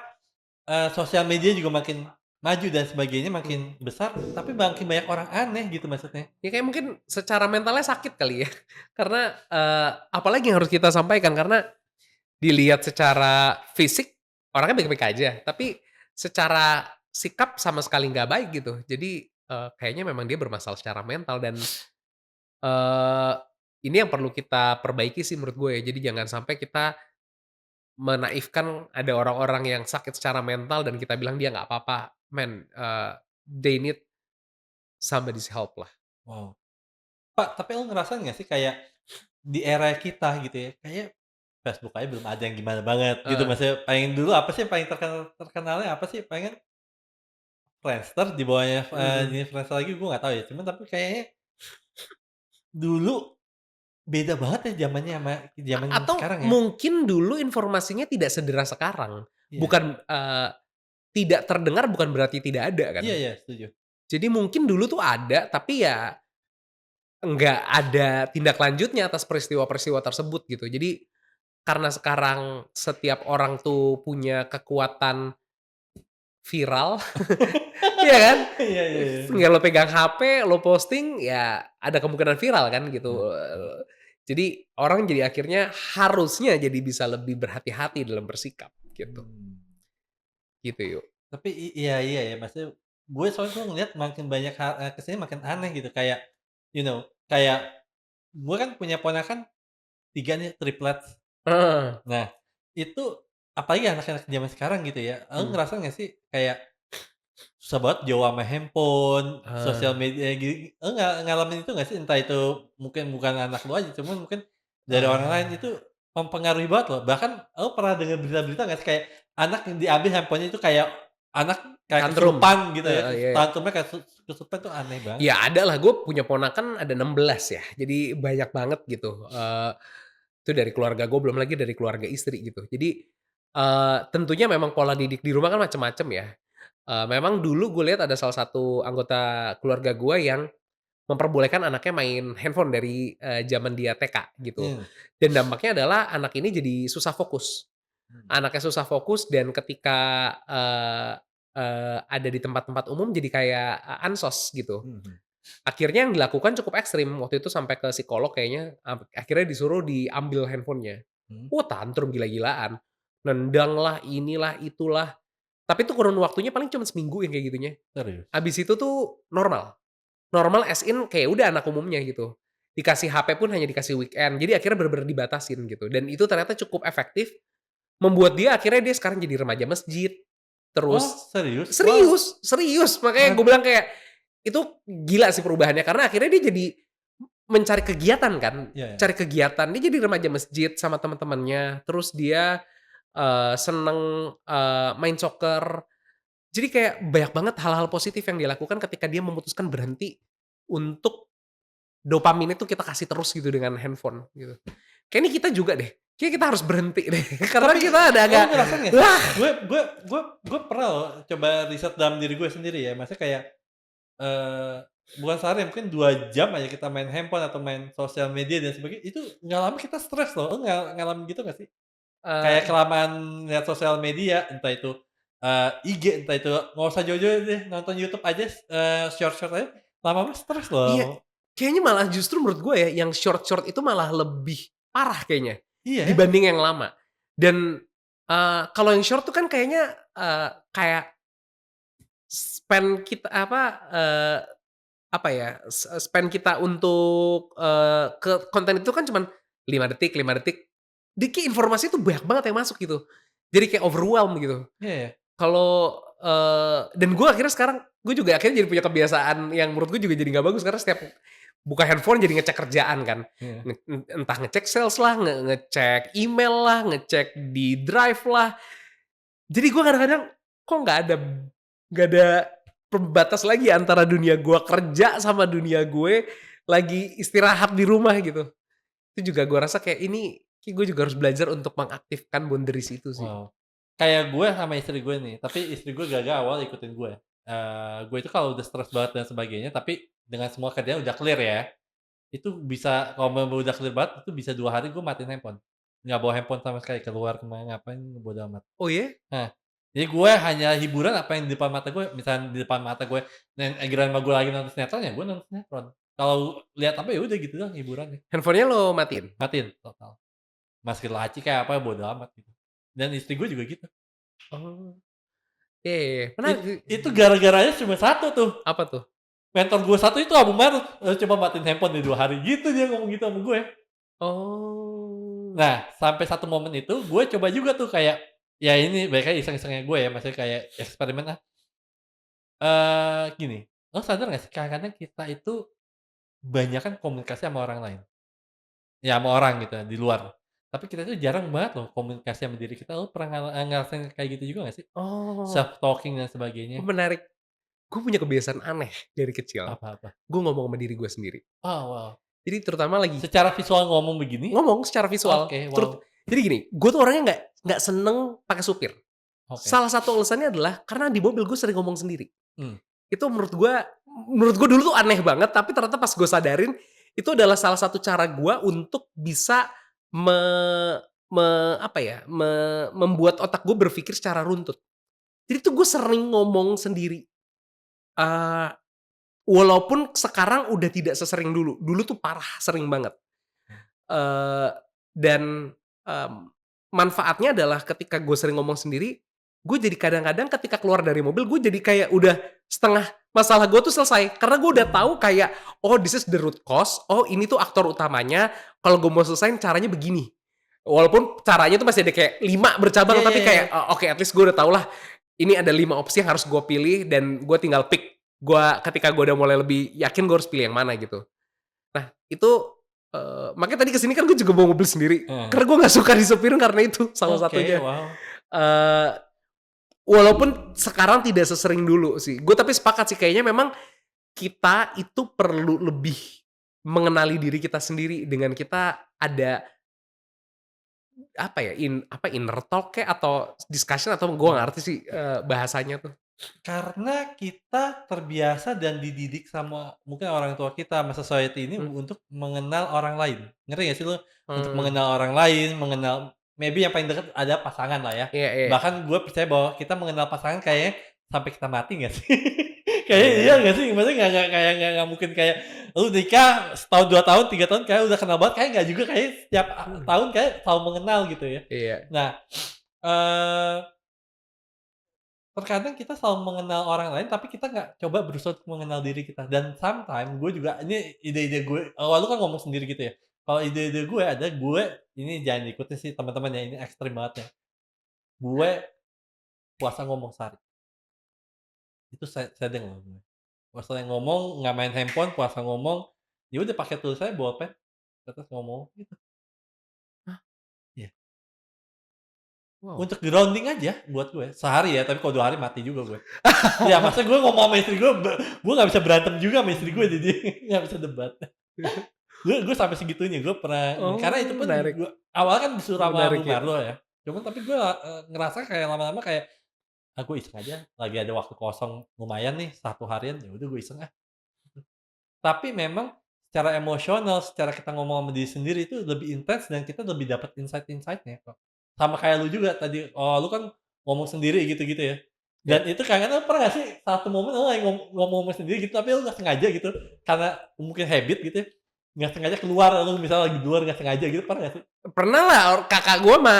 S2: sosial media juga makin maju dan sebagainya
S1: Mmm,
S2: makin besar, tapi makin banyak orang aneh gitu maksudnya.
S1: ya kayak mungkin secara mentalnya sakit kali ya, karena, apalagi yang harus kita sampaikan, karena dilihat secara fisik, orangnya baik-baik aja, tapi secara sikap sama sekali nggak baik gitu. Jadi, kayaknya memang dia bermasalah secara mental dan, eee, ini yang perlu kita perbaiki sih menurut gue ya. Jadi jangan sampai kita menaifkan ada orang-orang yang sakit secara mental dan kita bilang dia nggak apa-apa. Men, they need somebody's help lah.
S2: Wow. Pak, tapi lu ngerasa nggak sih kayak di era kita gitu ya, kayak Facebook aja belum ada yang gimana banget gitu,
S1: Heeh,
S2: maksudnya paling dulu apa sih yang paling terkenalnya apa sih? Palingan Friendster di bawahnya,
S1: mhm.
S2: ini Friendster lagi gue nggak tahu ya, cuman tapi kayaknya dulu beda banget ya zamannya sama zaman
S1: Atau
S2: sekarang ya.
S1: mungkin dulu informasinya tidak sederas sekarang.
S2: Iya.
S1: Bukan, tidak terdengar bukan berarti tidak ada kan.
S2: Iya iya, setuju.
S1: Jadi mungkin dulu tuh ada, tapi ya nggak ada tindak lanjutnya atas peristiwa-peristiwa tersebut gitu. Jadi karena sekarang setiap orang tuh punya kekuatan viral, iya kan?
S2: Iya iya iya.
S1: Tinggal lo pegang HP, lo posting, ya ada kemungkinan viral kan gitu.
S2: Heeh.
S1: Jadi orang jadi akhirnya harusnya jadi bisa lebih berhati-hati dalam bersikap gitu.
S2: Mmm.
S1: Gitu yuk.
S2: Tapi iya iya ya, maksudnya gue soalnya tuh ngelihat makin banyak ke sini makin aneh gitu, kayak, kayak gue kan punya ponakan 3 nih triplets.
S1: Heeh.
S2: Nah, itu apalagi anak-anak zaman sekarang gitu ya,
S1: Mhm.
S2: ngerasa nggak sih kayak susah banget jauh sama handphone, sosial
S1: Ah,
S2: media nggak ngalamin itu nggak sih? Entah itu mungkin bukan anak lu aja, cuman mungkin dari orang lain itu
S1: ah,
S2: mempengaruhi banget loh. Bahkan lu pernah dengar berita-berita nggak sih kayak anak yang diambil handphonenya itu kayak anak kayak
S1: tantrum.
S2: kesurupan gitu ya,
S1: Heeh, iya.
S2: tantrumnya kayak kesurupan tuh aneh banget.
S1: Ya ada lah, gue punya ponakan ada 16 ya, jadi banyak banget gitu, itu dari keluarga gue, belum lagi dari keluarga istri gitu. Jadi, tentunya memang pola didik di rumah kan macem-macem ya, memang dulu gue lihat ada salah satu anggota keluarga gue yang memperbolehkan anaknya main handphone dari, zaman dia TK gitu,
S2: Mmm,
S1: dan dampaknya adalah anak ini jadi susah fokus.
S2: mhm,
S1: Anaknya susah fokus dan ketika, eee ada di tempat-tempat umum jadi kayak, ansos gitu.
S2: mhm,
S1: Akhirnya yang dilakukan cukup ekstrim, waktu itu sampai ke psikolog kayaknya, akhirnya disuruh diambil handphonenya.
S2: mhm,
S1: Tantrum gila-gilaan, nendang lah, inilah, itulah, tapi itu kurun waktunya paling cuma seminggu yang kayak gitunya.
S2: serius?
S1: Habis itu tuh normal, normal as in kayak udah anak umumnya gitu. Dikasih HP pun hanya dikasih weekend, jadi akhirnya bener-bener dibatasin gitu, dan itu ternyata cukup efektif, membuat dia akhirnya dia sekarang jadi remaja masjid,
S2: Oh
S1: terus
S2: serius? Wow,
S1: serius serius, makanya
S2: keren.
S1: gue bilang kayak, itu gila sih perubahannya, karena akhirnya dia jadi mencari kegiatan kan,
S2: Iya iya.
S1: cari kegiatan, dia jadi remaja masjid sama teman-temannya, terus dia, seneng, main soccer. Jadi kayak banyak banget hal-hal positif yang dia lakukan ketika dia memutuskan berhenti untuk dopamin itu kita kasih terus gitu dengan handphone gitu. Kayaknya kita juga deh, kayaknya kita harus berhenti deh, karena
S2: Tapi,
S1: kita ada
S2: lo
S1: agak,
S2: ngerasain nggak sih?
S1: wah,
S2: Gue pernah loh coba riset dalam diri gue sendiri ya, maksudnya kayak, eee, bukan sehari mungkin 2 jam aja kita main handphone atau main sosial media dan sebagainya, itu nggak lama kita stres loh. Lo ngalamin gitu nggak sih? Kayak
S1: eee,
S2: kelamaan lihat sosial media, entah itu, IG, entah itu nggak usah jauh-jauh deh, nonton YouTube aja, short-short aja, lama-lama stres
S1: iya,
S2: loh.
S1: kayaknya malah justru menurut gue ya, yang short-short itu malah lebih parah kayaknya,
S2: Iya ya?
S1: dibanding yang lama. Dan, kalau yang short tuh kan kayaknya, kayak spend kita apa ya, spend kita untuk, ke konten itu kan cuman 5 detik 5 detik, informasi itu banyak banget yang masuk gitu. Jadi kayak overwhelm gitu.
S2: Iya ya?
S1: Kalau, dan gue akhirnya sekarang, gue juga akhirnya jadi punya kebiasaan yang menurut gue juga jadi nggak bagus, karena setiap buka handphone jadi ngecek kerjaan kan.
S2: Iya.
S1: Entah ngecek sales lah, ngecek email lah, ngecek di drive lah. Jadi gue kadang-kadang, kok nggak ada pembatas lagi antara dunia gue kerja sama dunia gue lagi istirahat di rumah gitu. Itu juga gue rasa kayak ini, kayak gue juga harus belajar untuk mengaktifkan boundaries itu sih.
S2: Wow. Kayak gue sama istri gue nih, tapi istri gue gagal awal ikutin gue. Gue itu kalau udah stres banget dan sebagainya, tapi dengan semua kerjaan udah clear ya, itu bisa kalau memang udah clear banget, itu bisa 2 hari gue matiin handphone. Nggak bawa handphone sama sekali, keluar ke mana ngapain, bodo amat.
S1: Oh ya?
S2: Nah, jadi gue hanya hiburan apa yang di depan mata gue, misalnya di depan mata gue giliran sama gue lagi nonton sinetron, ya gue nonton sinetron. Kalau lihat apa, ya udah gitu doang hiburannya,
S1: Handphonenya lo matiin?
S2: matiin total. Masukin laci kayak apa, bodo amat gitu. Dan istri gue juga gitu.
S1: Oh, iya iya iya, menarik sih.
S2: Itu gara-garanya cuma satu tuh,
S1: Apa tuh?
S2: mentor gue satu itu Abu Mahruz, "Coba matiin handphone di 2 hari," gitu dia ngomong gitu sama gue.
S1: Oh.
S2: Nah, sampai satu momen itu gue coba juga tuh kayak, ya ini balik lagi iseng-isengnya gue ya, maksudnya kayak eksperimen lah. Gini, lo sadar nggak sih kadang-kadang kita itu banyakan komunikasi sama orang lain, ya sama orang gitu ya, di luar. Tapi kita tuh jarang banget loh komunikasi sama diri kita, lo pernah ngerasain kayak gitu juga nggak sih?
S1: Oh,
S2: Self talking dan sebagainya.
S1: menarik. Gue punya kebiasaan aneh dari kecil.
S2: Apa-apa?
S1: Gue ngomong sama diri gue sendiri.
S2: Oh wow,
S1: Jadi terutama lagi
S2: secara visual ngomong begini?
S1: ngomong secara visual.
S2: Oke, wow,
S1: Jadi gini, gue tuh orangnya nggak seneng pakai supir.
S2: oke,
S1: Salah satu alasannya adalah karena di mobil gue sering ngomong sendiri.
S2: mmm,
S1: Itu menurut gue dulu tuh aneh banget, tapi ternyata pas gue sadarin, itu adalah salah satu cara gua untuk bisa me me apa ya, membuat otak gue berpikir secara runtut. Jadi tuh gue sering ngomong sendiri, eee, walaupun sekarang udah tidak sesering dulu. Dulu tuh parah sering banget. Eee, dan, mmm, manfaatnya adalah ketika gue sering ngomong sendiri, gue jadi kadang-kadang ketika keluar dari mobil, gue jadi kayak udah setengah masalah gue tuh selesai. Karena gue udah tahu kayak, "Oh, this is the root cause, oh ini tuh aktor utamanya, kalau gue mau selesain caranya begini." Walaupun caranya tuh masih ada kayak 5 bercabang,
S2: Iya iya
S1: tapi
S2: iya.
S1: kayak, oke at least gue udah tahulah, ini ada 5 opsi yang harus gue pilih dan gue tinggal pick. Ketika gue udah mulai lebih yakin gue harus pilih yang mana gitu. Nah itu, makanya tadi kesini kan gue juga bawa mobil sendiri,
S2: Heeh.
S1: karena gue nggak suka disepirin karena itu salah
S2: Oke,
S1: satunya.
S2: wow.
S1: Eee, walaupun sekarang tidak sesering dulu sih, gue tapi sepakat sih kayaknya memang kita itu perlu lebih mengenali diri kita sendiri dengan kita ada, apa ya, inner talk kek atau discussion atau gue nggak ngerti sih, bahasanya tuh.
S2: Karena kita terbiasa dan dididik sama mungkin orang tua kita, sama society ini
S1: Mmm,
S2: untuk mengenal orang lain. Ngerti nggak sih lu? Untuk
S1: mmm,
S2: mengenal orang lain, mengenal maybe yang paling dekat ada pasangan lah ya.
S1: iya iya,
S2: Bahkan gue percaya bahwa kita mengenal pasangan kayaknya sampai kita mati nggak sih? Kayaknya iya
S1: iya,
S2: nggak sih? Maksudnya nggak mungkin kayak lu nikah setahun, 2 tahun, 3 tahun kayak udah kenal banget, kayak nggak juga, kayak setiap
S1: mhm,
S2: tahun kayak selalu mengenal gitu ya.
S1: iya,
S2: Nah, eee terkadang kita selalu mengenal orang lain, tapi kita nggak coba berusaha untuk mengenal diri kita. Dan sometimes gue juga ini ide-ide gue, lu kan ngomong sendiri gitu ya. Kalau ide-ide gue ada, gue ini jangan diikutin sih teman-teman ya, ini ekstrim banget ya. Gue puasa ngomong sehari, itu setting loh gue. Puasa ngomong, nggak main handphone, puasa ngomong, ya udah pakai tulis aja bolpen, terus ngomong gitu.
S1: hah,
S2: Iya.
S1: wow.
S2: Untuk grounding aja buat gue, sehari ya, tapi kalau 2 hari mati juga gue. Iya, maksudnya gue ngomong sama istri gue, gue nggak bisa berantem juga sama istri gue, jadi nggak bisa debat. Gue sampai segitunya, gue pernah karena itu
S1: Oh,
S2: pun
S1: menarik
S2: gue awalnya kan disuruh sama
S1: menarik
S2: Bung
S1: ya.
S2: Marlo ya, cuman tapi gue, ngerasa kayak lama-lama kayak, "Ah, gue iseng aja, lagi ada waktu kosong lumayan nih 1 harian, ya udah gue iseng ah." Tapi memang secara emosional, secara kita ngomong sama diri sendiri itu lebih intens dan kita lebih dapat insight-nya kok. Sama kayak lu juga tadi, lu kan ngomong sendiri gitu-gitu ya.
S1: Ya,
S2: Dan itu kadang-kadang pernah nggak sih satu momen lu lagi ngomong sendiri gitu, tapi lu nggak sengaja gitu, karena mungkin habit gitu ya, nggak sengaja keluar, lu misalnya lagi di luar nggak sengaja gitu, pernah nggak sih?
S1: pernah lah kakak gue sama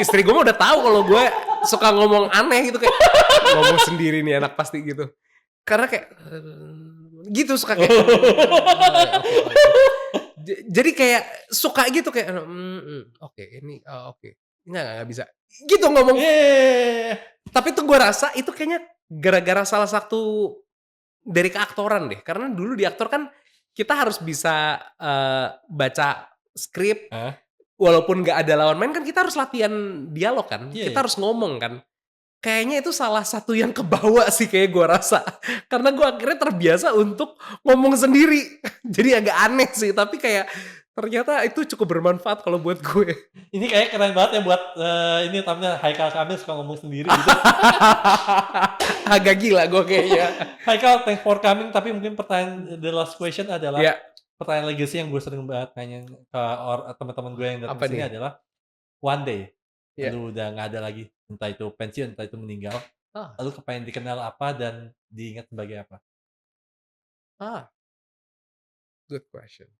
S1: istri gue mah udah tahu kalau gue suka ngomong aneh gitu, kayak, ngomong sendiri nih anak pasti gitu. Karena kayak, gitu suka kayak, oke oke. Jadi kayak suka gitu kayak, oke ini, oke. Nggak bisa. Gitu ngomong.
S2: Iya iya iya iya iya.
S1: Tapi tuh gue rasa itu kayaknya gara-gara salah satu dari keaktoran deh. Karena dulu di aktor kan kita harus bisa, baca skrip,
S2: Heeh,
S1: walaupun nggak ada lawan main kan kita harus latihan dialog kan,
S2: iya iya.
S1: kita harus ngomong kan. Kayaknya itu salah satu yang kebawa sih kayak gue rasa. Karena gue akhirnya terbiasa untuk ngomong sendiri. Jadi agak aneh sih, tapi kayak ternyata itu cukup bermanfaat kalau buat gue.
S2: Ini kayaknya keren banget ya buat, ini thumbnail Haikal Kamil suka ngomong sendiri gitu.
S1: Agak gila gue kayaknya.
S2: Haikal, thanks for coming, tapi mungkin pertanyaan the last question adalah,
S1: Ya,
S2: pertanyaan legacy yang gue sering banget nanya ke teman-teman gue yang datang
S1: apa
S2: ke sini
S1: nih?
S2: adalah, one day,
S1: Ya.
S2: lu udah nggak ada lagi, entah itu pensiun, entah itu meninggal,
S1: Ah
S2: lu kepengen dikenal apa dan diingat sebagai apa?
S1: ah, good question.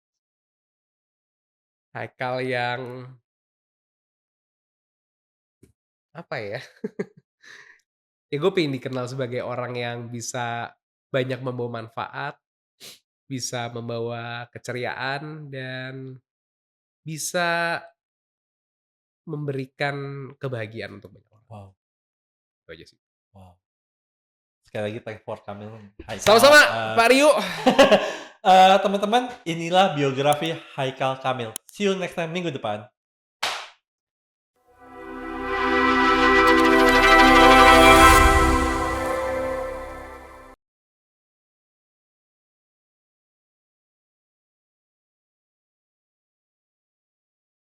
S1: Haikal yang apa ya? Ya gue pengen dikenal sebagai orang yang bisa banyak membawa manfaat, bisa membawa keceriaan, dan bisa memberikan kebahagiaan untuk banyak orang.
S2: Wow
S1: Itu aja sih.
S2: wow. Sekali lagi thanks for coming, Haikal,
S1: Sama-sama, Pak Rio.
S2: teman-teman, inilah biografi Haikal Kamil. See you next time minggu depan.